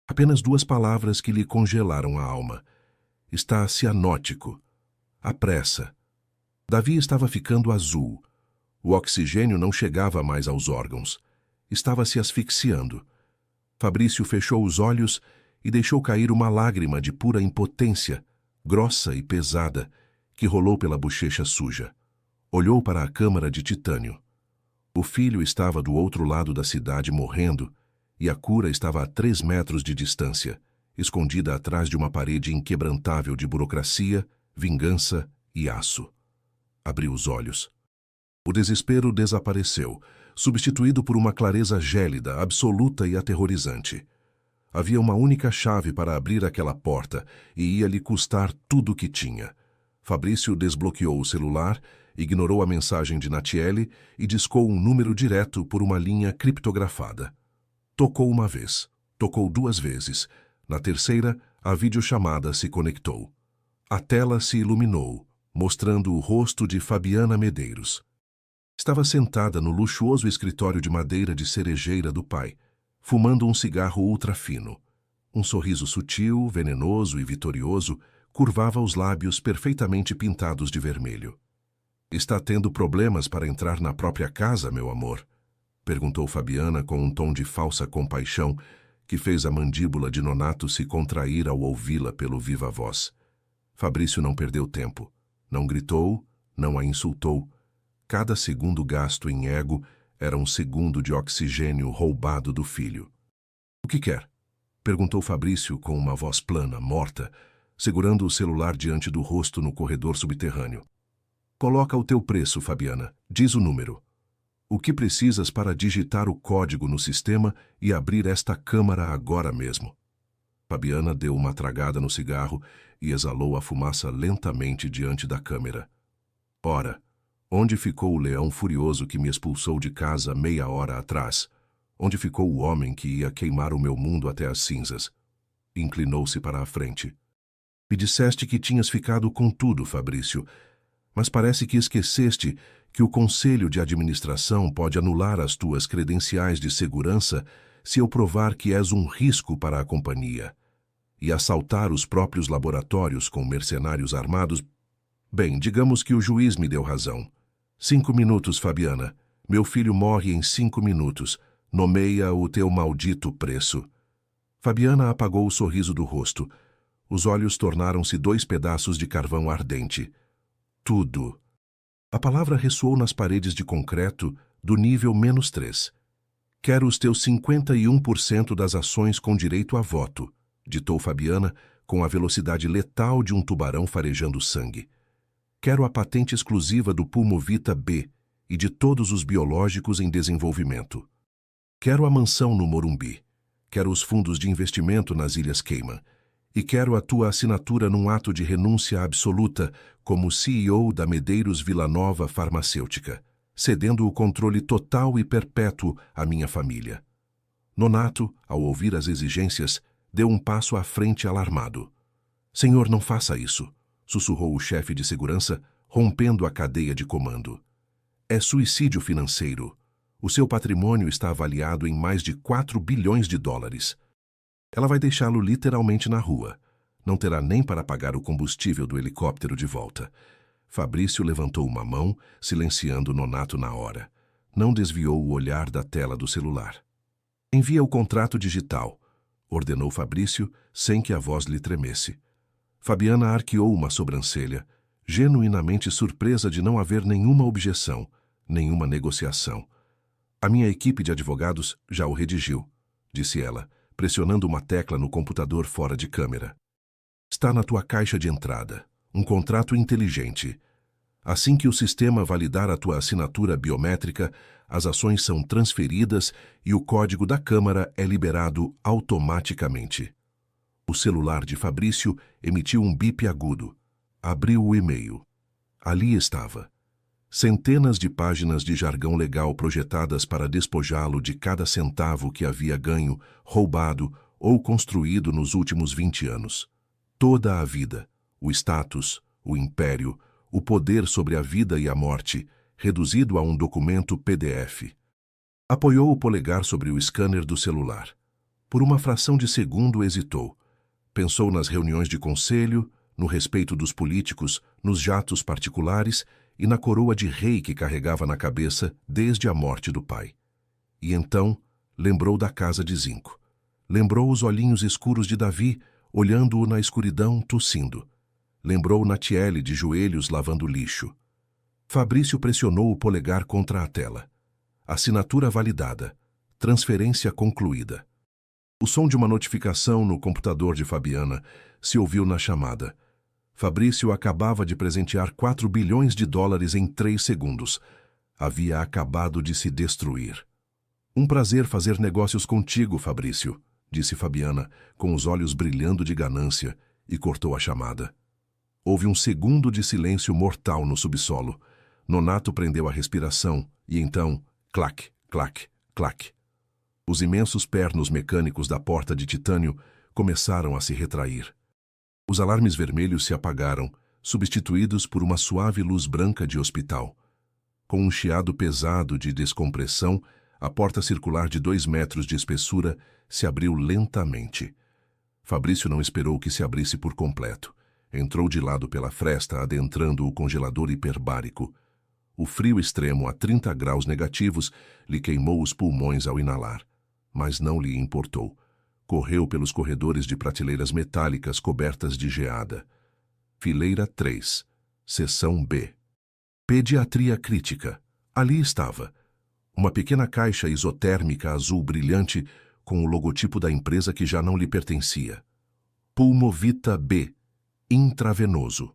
Apenas 2 palavras que lhe congelaram a alma. "Está cianótico. Apressa." Davi estava ficando azul. O oxigênio não chegava mais aos órgãos. Estava se asfixiando. Fabrício fechou os olhos e deixou cair uma lágrima de pura impotência, grossa e pesada, que rolou pela bochecha suja. Olhou para a câmara de titânio. O filho estava do outro lado da cidade morrendo, e a cura estava a 3 metros de distância, escondida atrás de uma parede inquebrantável de burocracia, vingança e aço. Abriu os olhos. O desespero desapareceu, substituído por uma clareza gélida, absoluta e aterrorizante. Havia uma única chave para abrir aquela porta e ia lhe custar tudo o que tinha. Fabrício desbloqueou o celular, ignorou a mensagem de Natiele e discou um número direto por uma linha criptografada. Tocou uma vez, tocou 2 vezes. Na terceira, a videochamada se conectou. A tela se iluminou, mostrando o rosto de Fabiana Medeiros. Estava sentada no luxuoso escritório de madeira de cerejeira do pai, fumando um cigarro ultra fino. Um sorriso sutil, venenoso e vitorioso curvava os lábios perfeitamente pintados de vermelho. Está tendo problemas para entrar na própria casa, meu amor? Perguntou Fabiana com um tom de falsa compaixão que fez a mandíbula de Nonato se contrair ao ouvi-la pelo viva voz. Fabrício não perdeu tempo. Não gritou, não a insultou. Cada segundo gasto em ego era um segundo de oxigênio roubado do filho. O que quer? Perguntou Fabrício com uma voz plana, morta, segurando o celular diante do rosto no corredor subterrâneo. Coloca o teu preço, Fabiana. Diz o número. O que precisas para digitar o código no sistema e abrir esta câmara agora mesmo? Fabiana deu uma tragada no cigarro e exalou a fumaça lentamente diante da câmera. Ora, onde ficou o leão furioso que me expulsou de casa meia hora atrás? Onde ficou o homem que ia queimar o meu mundo até as cinzas? Inclinou-se para a frente. Me disseste que tinhas ficado com tudo, Fabrício, mas parece que esqueceste que o Conselho de Administração pode anular as tuas credenciais de segurança se eu provar que és um risco para a companhia. E assaltar os próprios laboratórios com mercenários armados... Bem, digamos que o juiz me deu razão. 5 minutos, Fabiana. Meu filho morre em 5 minutos. Nomeia o teu maldito preço. Fabiana apagou o sorriso do rosto. Os olhos tornaram-se 2 pedaços de carvão ardente. Tudo. A palavra ressoou nas paredes de concreto do nível -3. Quero os teus 51% das ações com direito a voto, ditou Fabiana com a velocidade letal de um tubarão farejando sangue. Quero a patente exclusiva do Pulmovita B e de todos os biológicos em desenvolvimento. Quero a mansão no Morumbi. Quero os fundos de investimento nas Ilhas Cayman. E quero a tua assinatura num ato de renúncia absoluta como CEO da Medeiros Villanova Farmacêutica, cedendo o controle total e perpétuo à minha família. Nonato, ao ouvir as exigências, deu um passo à frente alarmado. Senhor, não faça isso, sussurrou o chefe de segurança, rompendo a cadeia de comando. É suicídio financeiro. O seu patrimônio está avaliado em mais de 4 bilhões de dólares. Ela vai deixá-lo literalmente na rua. Não terá nem para pagar o combustível do helicóptero de volta. Fabrício levantou uma mão, silenciando Nonato na hora. Não desviou o olhar da tela do celular. Envia o contrato digital, ordenou Fabrício, sem que a voz lhe tremesse. Fabiana arqueou uma sobrancelha, genuinamente surpresa de não haver nenhuma objeção, nenhuma negociação. A minha equipe de advogados já o redigiu, disse ela, pressionando uma tecla no computador fora de câmera. Está na tua caixa de entrada. Um contrato inteligente. Assim que o sistema validar a tua assinatura biométrica, as ações são transferidas e o código da Câmara é liberado automaticamente. O celular de Fabrício emitiu um bip agudo. Abriu o e-mail. Ali estava. Centenas de páginas de jargão legal projetadas para despojá-lo de cada centavo que havia ganho, roubado ou construído nos últimos 20 anos. Toda a vida, o status, o império, o poder sobre a vida e a morte, reduzido a um documento PDF. Apoiou o polegar sobre o scanner do celular. Por uma fração de segundo hesitou. Pensou nas reuniões de conselho, no respeito dos políticos, nos jatos particulares e na coroa de rei que carregava na cabeça desde a morte do pai. E então lembrou da casa de zinco. Lembrou os olhinhos escuros de Davi, olhando-o na escuridão, tossindo. Lembrou Natiele de joelhos lavando lixo. Fabrício pressionou o polegar contra a tela. Assinatura validada. Transferência concluída. O som de uma notificação no computador de Fabiana se ouviu na chamada. Fabrício acabava de presentear 4 bilhões de dólares em 3 segundos. Havia acabado de se destruir. Um prazer fazer negócios contigo, Fabrício, disse Fabiana, com os olhos brilhando de ganância, e cortou a chamada. Houve um segundo de silêncio mortal no subsolo. Nonato prendeu a respiração e então, clac, clac, clac. Os imensos pernos mecânicos da porta de titânio começaram a se retrair. Os alarmes vermelhos se apagaram, substituídos por uma suave luz branca de hospital. Com um chiado pesado de descompressão, a porta circular de 2 metros de espessura se abriu lentamente. Fabrício não esperou que se abrisse por completo. Entrou de lado pela fresta, adentrando o congelador hiperbárico. O frio extremo a 30 graus negativos lhe queimou os pulmões ao inalar, mas não lhe importou. Correu pelos corredores de prateleiras metálicas cobertas de geada. Fileira 3, seção B. Pediatria crítica. Ali estava. Uma pequena caixa isotérmica azul brilhante com o logotipo da empresa que já não lhe pertencia. Pulmovita B. Intravenoso.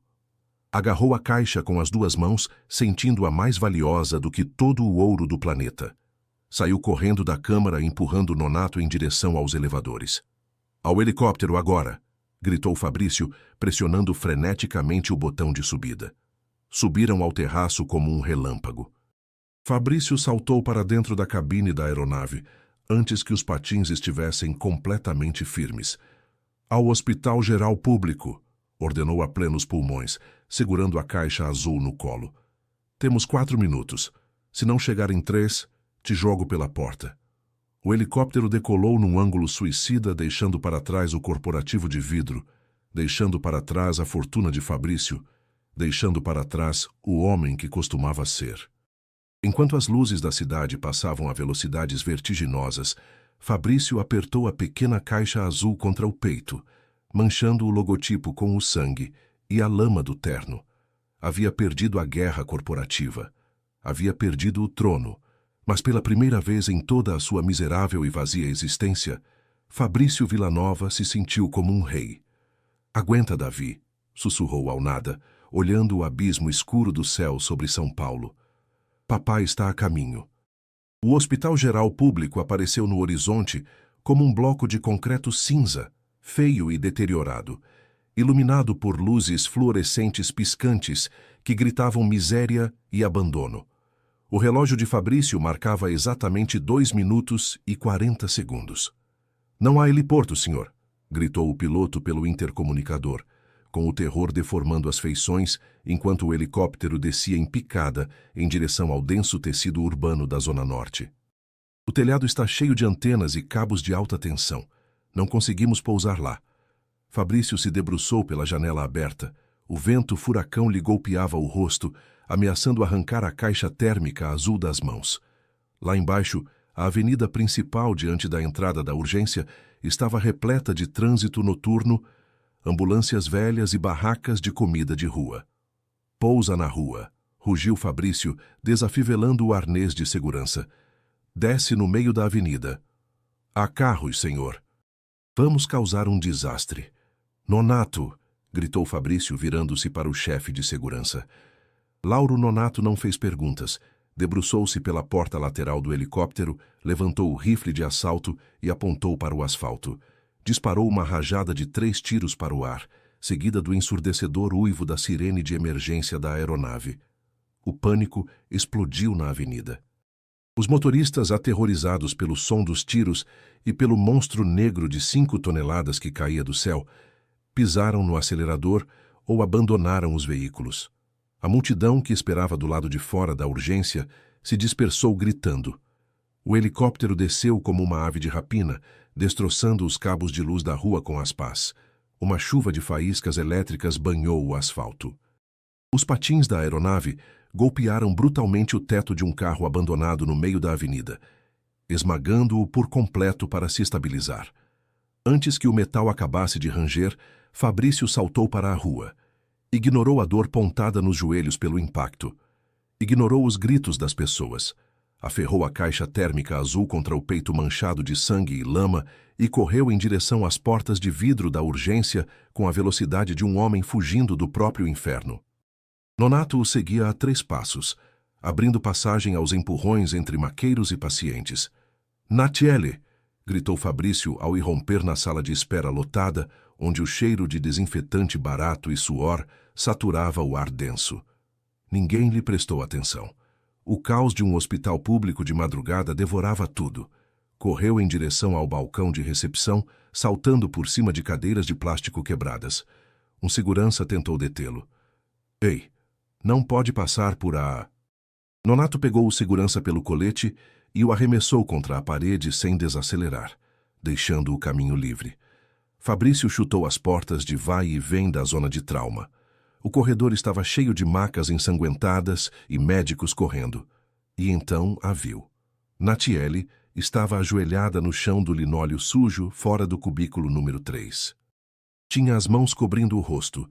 Agarrou a caixa com as duas mãos, sentindo-a mais valiosa do que todo o ouro do planeta. Saiu correndo da câmara, empurrando Nonato em direção aos elevadores. "Ao helicóptero agora!" gritou Fabrício, pressionando freneticamente o botão de subida. Subiram ao terraço como um relâmpago. Fabrício saltou para dentro da cabine da aeronave, antes que os patins estivessem completamente firmes. "Ao Hospital Geral Público!" ordenou a plenos pulmões, segurando a caixa azul no colo. "Temos 4 minutos. Se não chegar em 3, te jogo pela porta." O helicóptero decolou num ângulo suicida, deixando para trás o corporativo de vidro, deixando para trás a fortuna de Fabrício, deixando para trás o homem que costumava ser. Enquanto as luzes da cidade passavam a velocidades vertiginosas, Fabrício apertou a pequena caixa azul contra o peito, manchando o logotipo com o sangue e a lama do terno. Havia perdido a guerra corporativa. Havia perdido o trono. Mas pela primeira vez em toda a sua miserável e vazia existência, Fabrício Villanova se sentiu como um rei. "Aguenta, Davi", sussurrou ao nada, olhando o abismo escuro do céu sobre São Paulo. "Papai está a caminho." O Hospital Geral Público apareceu no horizonte como um bloco de concreto cinza, feio e deteriorado, iluminado por luzes fluorescentes piscantes que gritavam miséria e abandono. O relógio de Fabrício marcava exatamente 2 minutos e 40 segundos. "Não há heliporto, senhor", gritou o piloto pelo intercomunicador, com o terror deformando as feições enquanto o helicóptero descia em picada em direção ao denso tecido urbano da Zona Norte. "O telhado está cheio de antenas e cabos de alta tensão. Não conseguimos pousar lá." Fabrício se debruçou pela janela aberta. O vento furacão lhe golpeava o rosto, ameaçando arrancar a caixa térmica azul das mãos. Lá embaixo, a avenida principal diante da entrada da urgência estava repleta de trânsito noturno, ambulâncias velhas e barracas de comida de rua. "Pousa na rua", rugiu Fabrício, desafivelando o arnês de segurança. "Desce no meio da avenida." "Há carros, senhor." "Vamos causar um desastre." "Nonato!" gritou Fabrício, virando-se para o chefe de segurança. Lauro Nonato não fez perguntas. Debruçou-se pela porta lateral do helicóptero, levantou o rifle de assalto e apontou para o asfalto. Disparou uma rajada de 3 tiros para o ar, seguida do ensurdecedor uivo da sirene de emergência da aeronave. O pânico explodiu na avenida. Os motoristas, aterrorizados pelo som dos tiros e pelo monstro negro de 5 toneladas que caía do céu, pisaram no acelerador ou abandonaram os veículos. A multidão que esperava do lado de fora da urgência se dispersou gritando. O helicóptero desceu como uma ave de rapina, destroçando os cabos de luz da rua com as pás. Uma chuva de faíscas elétricas banhou o asfalto. Os patins da aeronave golpearam brutalmente o teto de um carro abandonado no meio da avenida, esmagando-o por completo para se estabilizar. Antes que o metal acabasse de ranger, Fabrício saltou para a rua. Ignorou a dor pontada nos joelhos pelo impacto. Ignorou os gritos das pessoas. Aferrou a caixa térmica azul contra o peito manchado de sangue e lama e correu em direção às portas de vidro da urgência com a velocidade de um homem fugindo do próprio inferno. Nonato o seguia a 3 passos, abrindo passagem aos empurrões entre maqueiros e pacientes. "Natiele!" gritou Fabrício ao irromper na sala de espera lotada, onde o cheiro de desinfetante barato e suor saturava o ar denso. Ninguém lhe prestou atenção. O caos de um hospital público de madrugada devorava tudo. Correu em direção ao balcão de recepção, saltando por cima de cadeiras de plástico quebradas. Um segurança tentou detê-lo. "Ei, não pode passar por a..." Nonato pegou o segurança pelo colete e o arremessou contra a parede sem desacelerar, deixando o caminho livre. Fabrício chutou as portas de vai e vem da zona de trauma. O corredor estava cheio de macas ensanguentadas e médicos correndo. E então a viu. Natiele estava ajoelhada no chão do linóleo sujo, fora do cubículo número 3. Tinha as mãos cobrindo o rosto,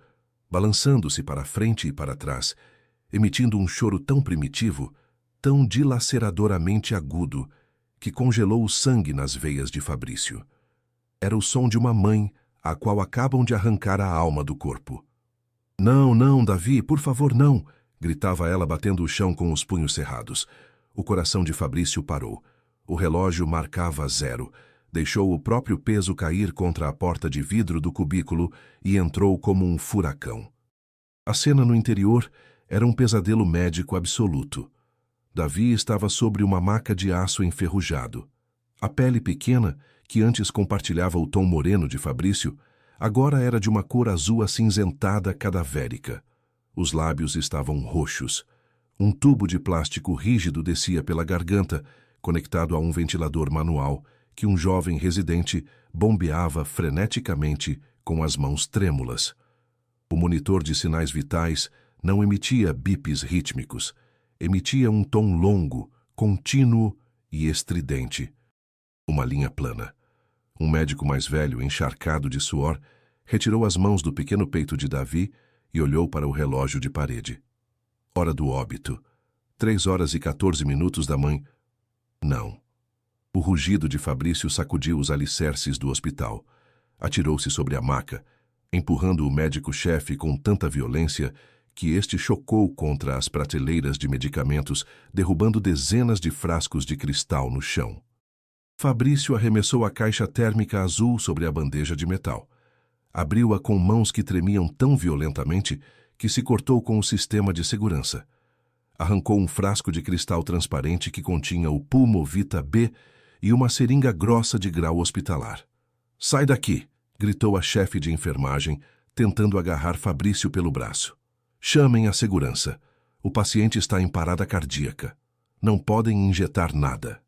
balançando-se para frente e para trás, emitindo um choro tão primitivo, tão dilaceradoramente agudo, que congelou o sangue nas veias de Fabrício. Era o som de uma mãe, a qual acabam de arrancar a alma do corpo. Não, não, Davi, por favor, não! Gritava ela, batendo o chão com os punhos cerrados. O coração de Fabrício parou. O relógio marcava 0. Deixou o próprio peso cair contra a porta de vidro do cubículo e entrou como um furacão. A cena no interior era um pesadelo médico absoluto. Davi estava sobre uma maca de aço enferrujado. A pele pequena, que antes compartilhava o tom moreno de Fabrício, agora era de uma cor azul acinzentada cadavérica. Os lábios estavam roxos. Um tubo de plástico rígido descia pela garganta, conectado a um ventilador manual, que um jovem residente bombeava freneticamente com as mãos trêmulas. O monitor de sinais vitais não emitia bips rítmicos, emitia um tom longo, contínuo e estridente. Uma linha plana. Um médico mais velho, encharcado de suor, retirou as mãos do pequeno peito de Davi e olhou para o relógio de parede. Hora do óbito. 3h14 da manhã. Não. O rugido de Fabrício sacudiu os alicerces do hospital. Atirou-se sobre a maca, empurrando o médico-chefe com tanta violência que este chocou contra as prateleiras de medicamentos, derrubando dezenas de frascos de cristal no chão. Fabrício arremessou a caixa térmica azul sobre a bandeja de metal. Abriu-a com mãos que tremiam tão violentamente que se cortou com o sistema de segurança. Arrancou um frasco de cristal transparente que continha o Pulmovita B e uma seringa grossa de grau hospitalar. "Sai daqui!" gritou a chefe de enfermagem, tentando agarrar Fabrício pelo braço. "Chamem a segurança. O paciente está em parada cardíaca. Não podem injetar nada."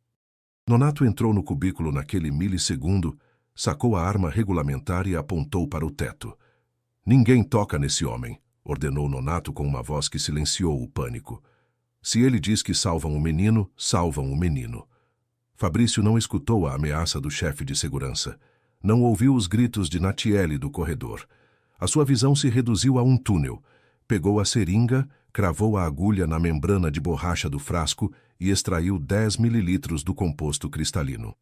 Nonato entrou no cubículo naquele milissegundo, sacou a arma regulamentar e apontou para o teto. "Ninguém toca nesse homem", ordenou Nonato com uma voz que silenciou o pânico. "Se ele diz que salvam o menino, salvam o menino." Fabrício não escutou a ameaça do chefe de segurança. Não ouviu os gritos de Natiele do corredor. A sua visão se reduziu a um túnel. Pegou a seringa, cravou a agulha na membrana de borracha do frasco e extraiu 10 mililitros do composto cristalino.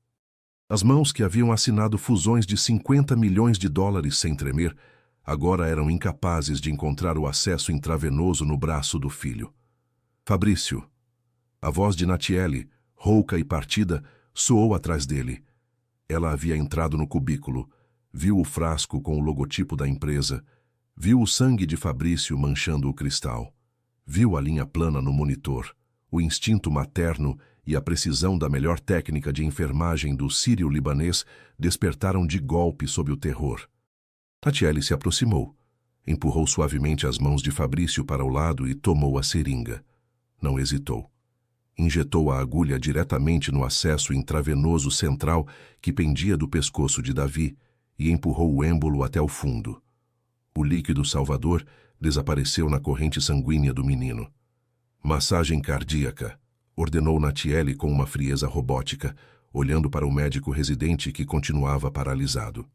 As mãos que haviam assinado fusões de 50 milhões de dólares sem tremer, agora eram incapazes de encontrar o acesso intravenoso no braço do filho. "Fabrício." A voz de Natiele, rouca e partida, soou atrás dele. Ela havia entrado no cubículo, viu o frasco com o logotipo da empresa, viu o sangue de Fabrício manchando o cristal, viu a linha plana no monitor, o instinto materno e a precisão da melhor técnica de enfermagem do sírio-libanês despertaram de golpe sob o terror. Natiele se aproximou, empurrou suavemente as mãos de Fabrício para o lado e tomou a seringa. Não hesitou. Injetou a agulha diretamente no acesso intravenoso central que pendia do pescoço de Davi e empurrou o êmbolo até o fundo. O líquido salvador desapareceu na corrente sanguínea do menino. "Massagem cardíaca", ordenou Natiele com uma frieza robótica, olhando para o médico residente que continuava paralisado.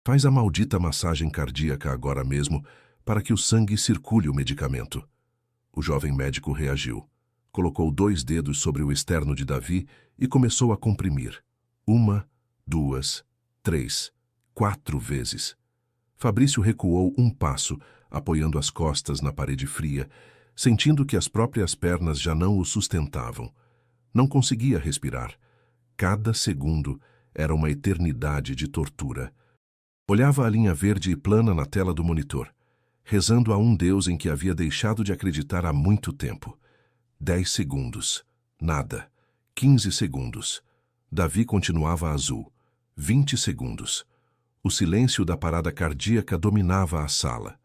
"Faz a maldita massagem cardíaca agora mesmo, para que o sangue circule o medicamento." O jovem médico reagiu. Colocou 2 dedos sobre o externo de Davi e começou a comprimir. 1, 2, 3, 4 vezes. Fabrício recuou um passo, apoiando as costas na parede fria, sentindo que as próprias pernas já não o sustentavam. Não conseguia respirar. Cada segundo era uma eternidade de tortura. Olhava a linha verde e plana na tela do monitor, rezando a um Deus em que havia deixado de acreditar há muito tempo. 10 segundos. Nada. 15 segundos. Davi continuava azul. 20 segundos. O silêncio da parada cardíaca dominava a sala.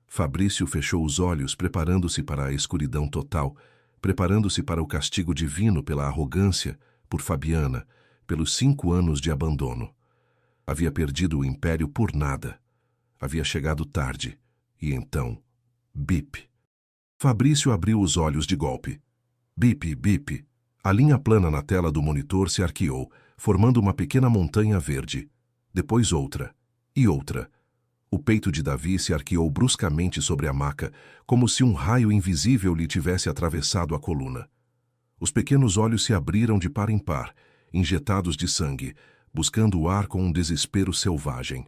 Fabrício fechou os olhos, preparando-se para a escuridão total, preparando-se para o castigo divino pela arrogância, por Fabiana, pelos 5 anos de abandono. Havia perdido o império por nada. Havia chegado tarde. E então, bip. Fabrício abriu os olhos de golpe. Bip, bip. A linha plana na tela do monitor se arqueou, formando uma pequena montanha verde. Depois outra. E outra. O peito de Davi se arqueou bruscamente sobre a maca, como se um raio invisível lhe tivesse atravessado a coluna. Os pequenos olhos se abriram de par em par, injetados de sangue, buscando o ar com um desespero selvagem.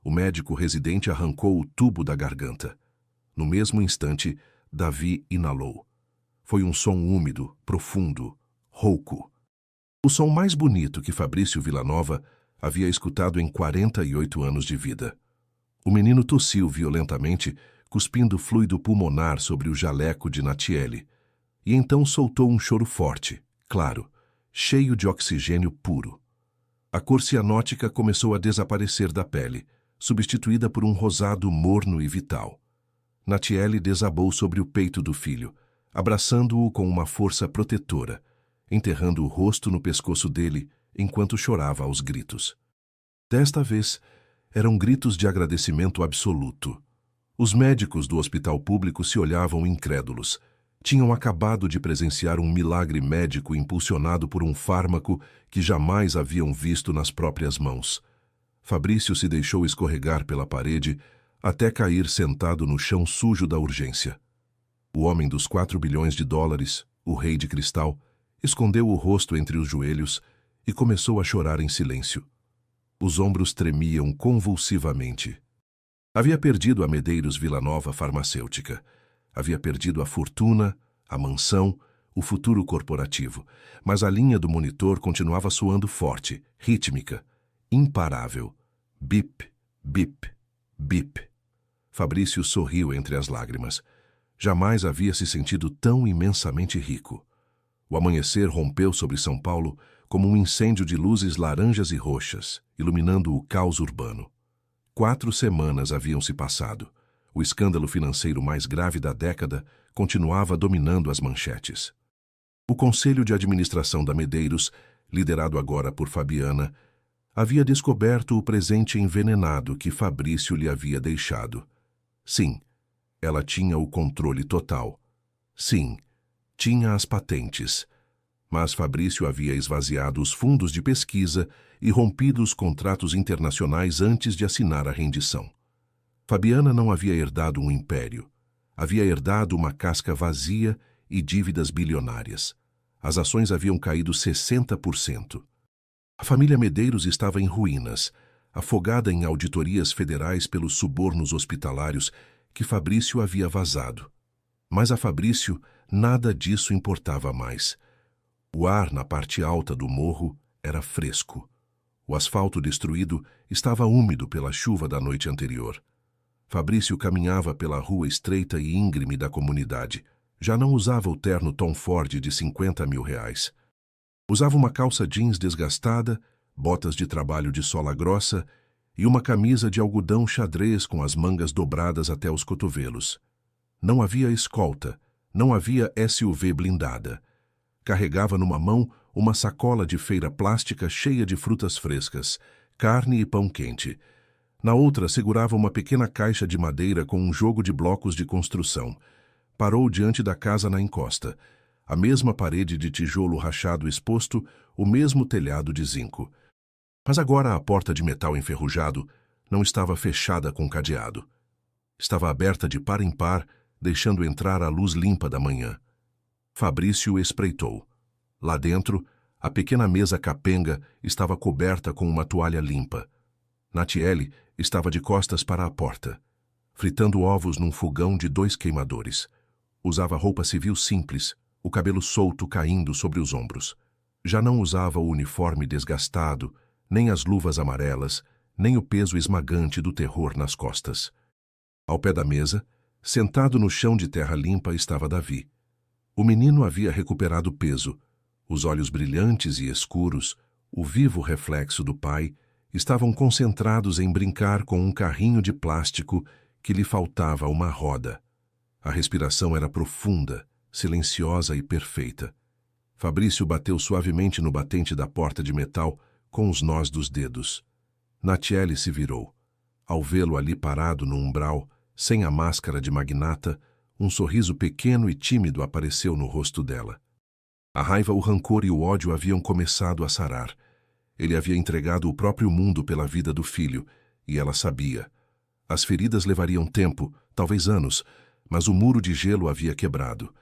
O médico residente arrancou o tubo da garganta. No mesmo instante, Davi inalou. Foi um som úmido, profundo, rouco. O som mais bonito que Fabrício Villanova havia escutado em 48 anos de vida. O menino tossiu violentamente, cuspindo fluido pulmonar sobre o jaleco de Natiele, e então soltou um choro forte, claro, cheio de oxigênio puro. A cor cianótica começou a desaparecer da pele, substituída por um rosado morno e vital. Natiele desabou sobre o peito do filho, abraçando-o com uma força protetora, enterrando o rosto no pescoço dele enquanto chorava aos gritos. Desta vez, eram gritos de agradecimento absoluto. Os médicos do hospital público se olhavam incrédulos. Tinham acabado de presenciar um milagre médico impulsionado por um fármaco que jamais haviam visto nas próprias mãos. Fabrício se deixou escorregar pela parede até cair sentado no chão sujo da urgência. O homem dos 4 bilhões de dólares, o rei de cristal, escondeu o rosto entre os joelhos e começou a chorar em silêncio. Os ombros tremiam convulsivamente. Havia perdido a Medeiros Villanova Farmacêutica. Havia perdido a fortuna, a mansão, o futuro corporativo. Mas a linha do monitor continuava soando forte, rítmica, imparável. Bip, bip, bip. Fabrício sorriu entre as lágrimas. Jamais havia se sentido tão imensamente rico. O amanhecer rompeu sobre São Paulo como um incêndio de luzes laranjas e roxas, iluminando o caos urbano. 4 semanas haviam se passado. O escândalo financeiro mais grave da década continuava dominando as manchetes. O Conselho de Administração da Medeiros, liderado agora por Fabiana, havia descoberto o presente envenenado que Fabrício lhe havia deixado. Sim, ela tinha o controle total. Sim, tinha as patentes. Mas Fabrício havia esvaziado os fundos de pesquisa e rompido os contratos internacionais antes de assinar a rendição. Fabiana não havia herdado um império. Havia herdado uma casca vazia e dívidas bilionárias. As ações haviam caído 60%. A família Medeiros estava em ruínas, afogada em auditorias federais pelos subornos hospitalários que Fabrício havia vazado. Mas a Fabrício nada disso importava mais. O ar na parte alta do morro era fresco. O asfalto destruído estava úmido pela chuva da noite anterior. Fabrício caminhava pela rua estreita e íngreme da comunidade. Já não usava o terno Tom Ford de 50 mil reais. Usava uma calça jeans desgastada, botas de trabalho de sola grossa e uma camisa de algodão xadrez com as mangas dobradas até os cotovelos. Não havia escolta, não havia SUV blindada. Carregava numa mão uma sacola de feira plástica cheia de frutas frescas, carne e pão quente. Na outra segurava uma pequena caixa de madeira com um jogo de blocos de construção. Parou diante da casa na encosta. A mesma parede de tijolo rachado exposto, o mesmo telhado de zinco. Mas agora a porta de metal enferrujado não estava fechada com cadeado. Estava aberta de par em par, deixando entrar a luz limpa da manhã. Fabrício espreitou. Lá dentro, a pequena mesa capenga estava coberta com uma toalha limpa. Natiele estava de costas para a porta, fritando ovos num fogão de 2 queimadores. Usava roupa civil simples, o cabelo solto caindo sobre os ombros. Já não usava o uniforme desgastado, nem as luvas amarelas, nem o peso esmagante do terror nas costas. Ao pé da mesa, sentado no chão de terra limpa, estava Davi. O menino havia recuperado peso. Os olhos brilhantes e escuros, o vivo reflexo do pai, estavam concentrados em brincar com um carrinho de plástico que lhe faltava uma roda. A respiração era profunda, silenciosa e perfeita. Fabrício bateu suavemente no batente da porta de metal com os nós dos dedos. Natiele se virou. Ao vê-lo ali parado no umbral, sem a máscara de magnata, um sorriso pequeno e tímido apareceu no rosto dela. A raiva, o rancor e o ódio haviam começado a sarar. Ele havia entregado o próprio mundo pela vida do filho, e ela sabia. As feridas levariam tempo, talvez anos, mas o muro de gelo havia quebrado.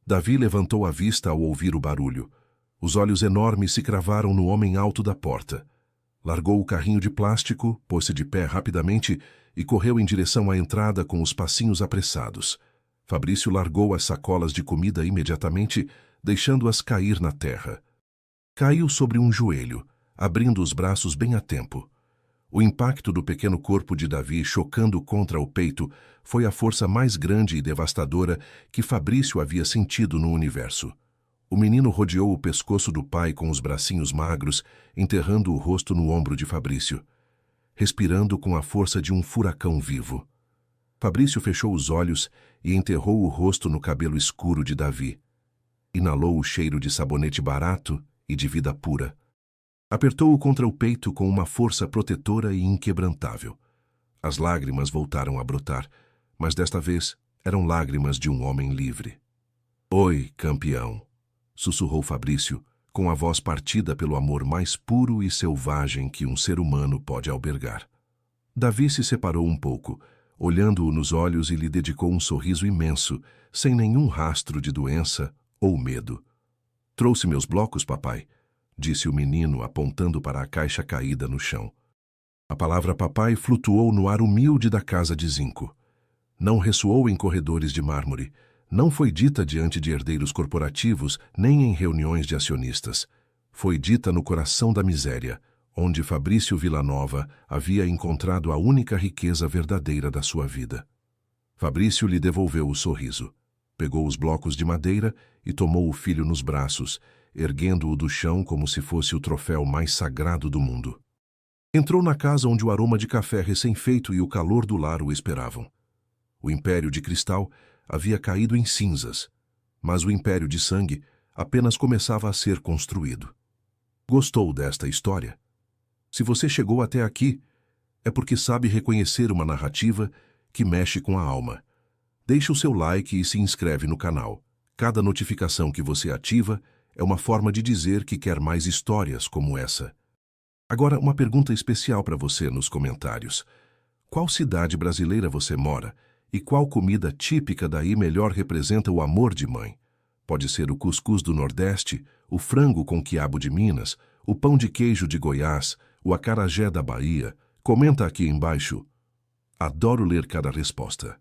Davi levantou a vista ao ouvir o barulho. Os olhos enormes se cravaram no homem alto da porta. Largou o carrinho de plástico, pôs-se de pé rapidamente e correu em direção à entrada com os passinhos apressados. Fabrício largou as sacolas de comida imediatamente, deixando-as cair na terra. Caiu sobre um joelho, abrindo os braços bem a tempo. O impacto do pequeno corpo de Davi chocando contra o peito foi a força mais grande e devastadora que Fabrício havia sentido no universo. O menino rodeou o pescoço do pai com os bracinhos magros, enterrando o rosto no ombro de Fabrício, respirando com a força de um furacão vivo. Fabrício fechou os olhos e enterrou o rosto no cabelo escuro de Davi. Inalou o cheiro de sabonete barato e de vida pura. Apertou-o contra o peito com uma força protetora e inquebrantável. As lágrimas voltaram a brotar, mas desta vez eram lágrimas de um homem livre. "Oi, campeão", sussurrou Fabrício, com a voz partida pelo amor mais puro e selvagem que um ser humano pode albergar. Davi se separou um pouco, olhando-o nos olhos, e lhe dedicou um sorriso imenso, sem nenhum rastro de doença ou medo. "Trouxe meus blocos, papai", disse o menino, apontando para a caixa caída no chão. A palavra papai flutuou no ar humilde da casa de zinco. Não ressoou em corredores de mármore. Não foi dita diante de herdeiros corporativos, nem em reuniões de acionistas. Foi dita no coração da miséria, onde Fabrício Villanova havia encontrado a única riqueza verdadeira da sua vida. Fabrício lhe devolveu o sorriso. Pegou os blocos de madeira e tomou o filho nos braços, erguendo-o do chão como se fosse o troféu mais sagrado do mundo. Entrou na casa onde o aroma de café recém-feito e o calor do lar o esperavam. O império de cristal havia caído em cinzas, mas o império de sangue apenas começava a ser construído. Gostou desta história? Se você chegou até aqui, é porque sabe reconhecer uma narrativa que mexe com a alma. Deixe o seu like e se inscreve no canal. Cada notificação que você ativa é uma forma de dizer que quer mais histórias como essa. Agora, uma pergunta especial para você nos comentários. Qual cidade brasileira você mora? E qual comida típica daí melhor representa o amor de mãe? Pode ser o cuscuz do Nordeste, o frango com quiabo de Minas, o pão de queijo de Goiás, o acarajé da Bahia. Comenta aqui embaixo. Adoro ler cada resposta.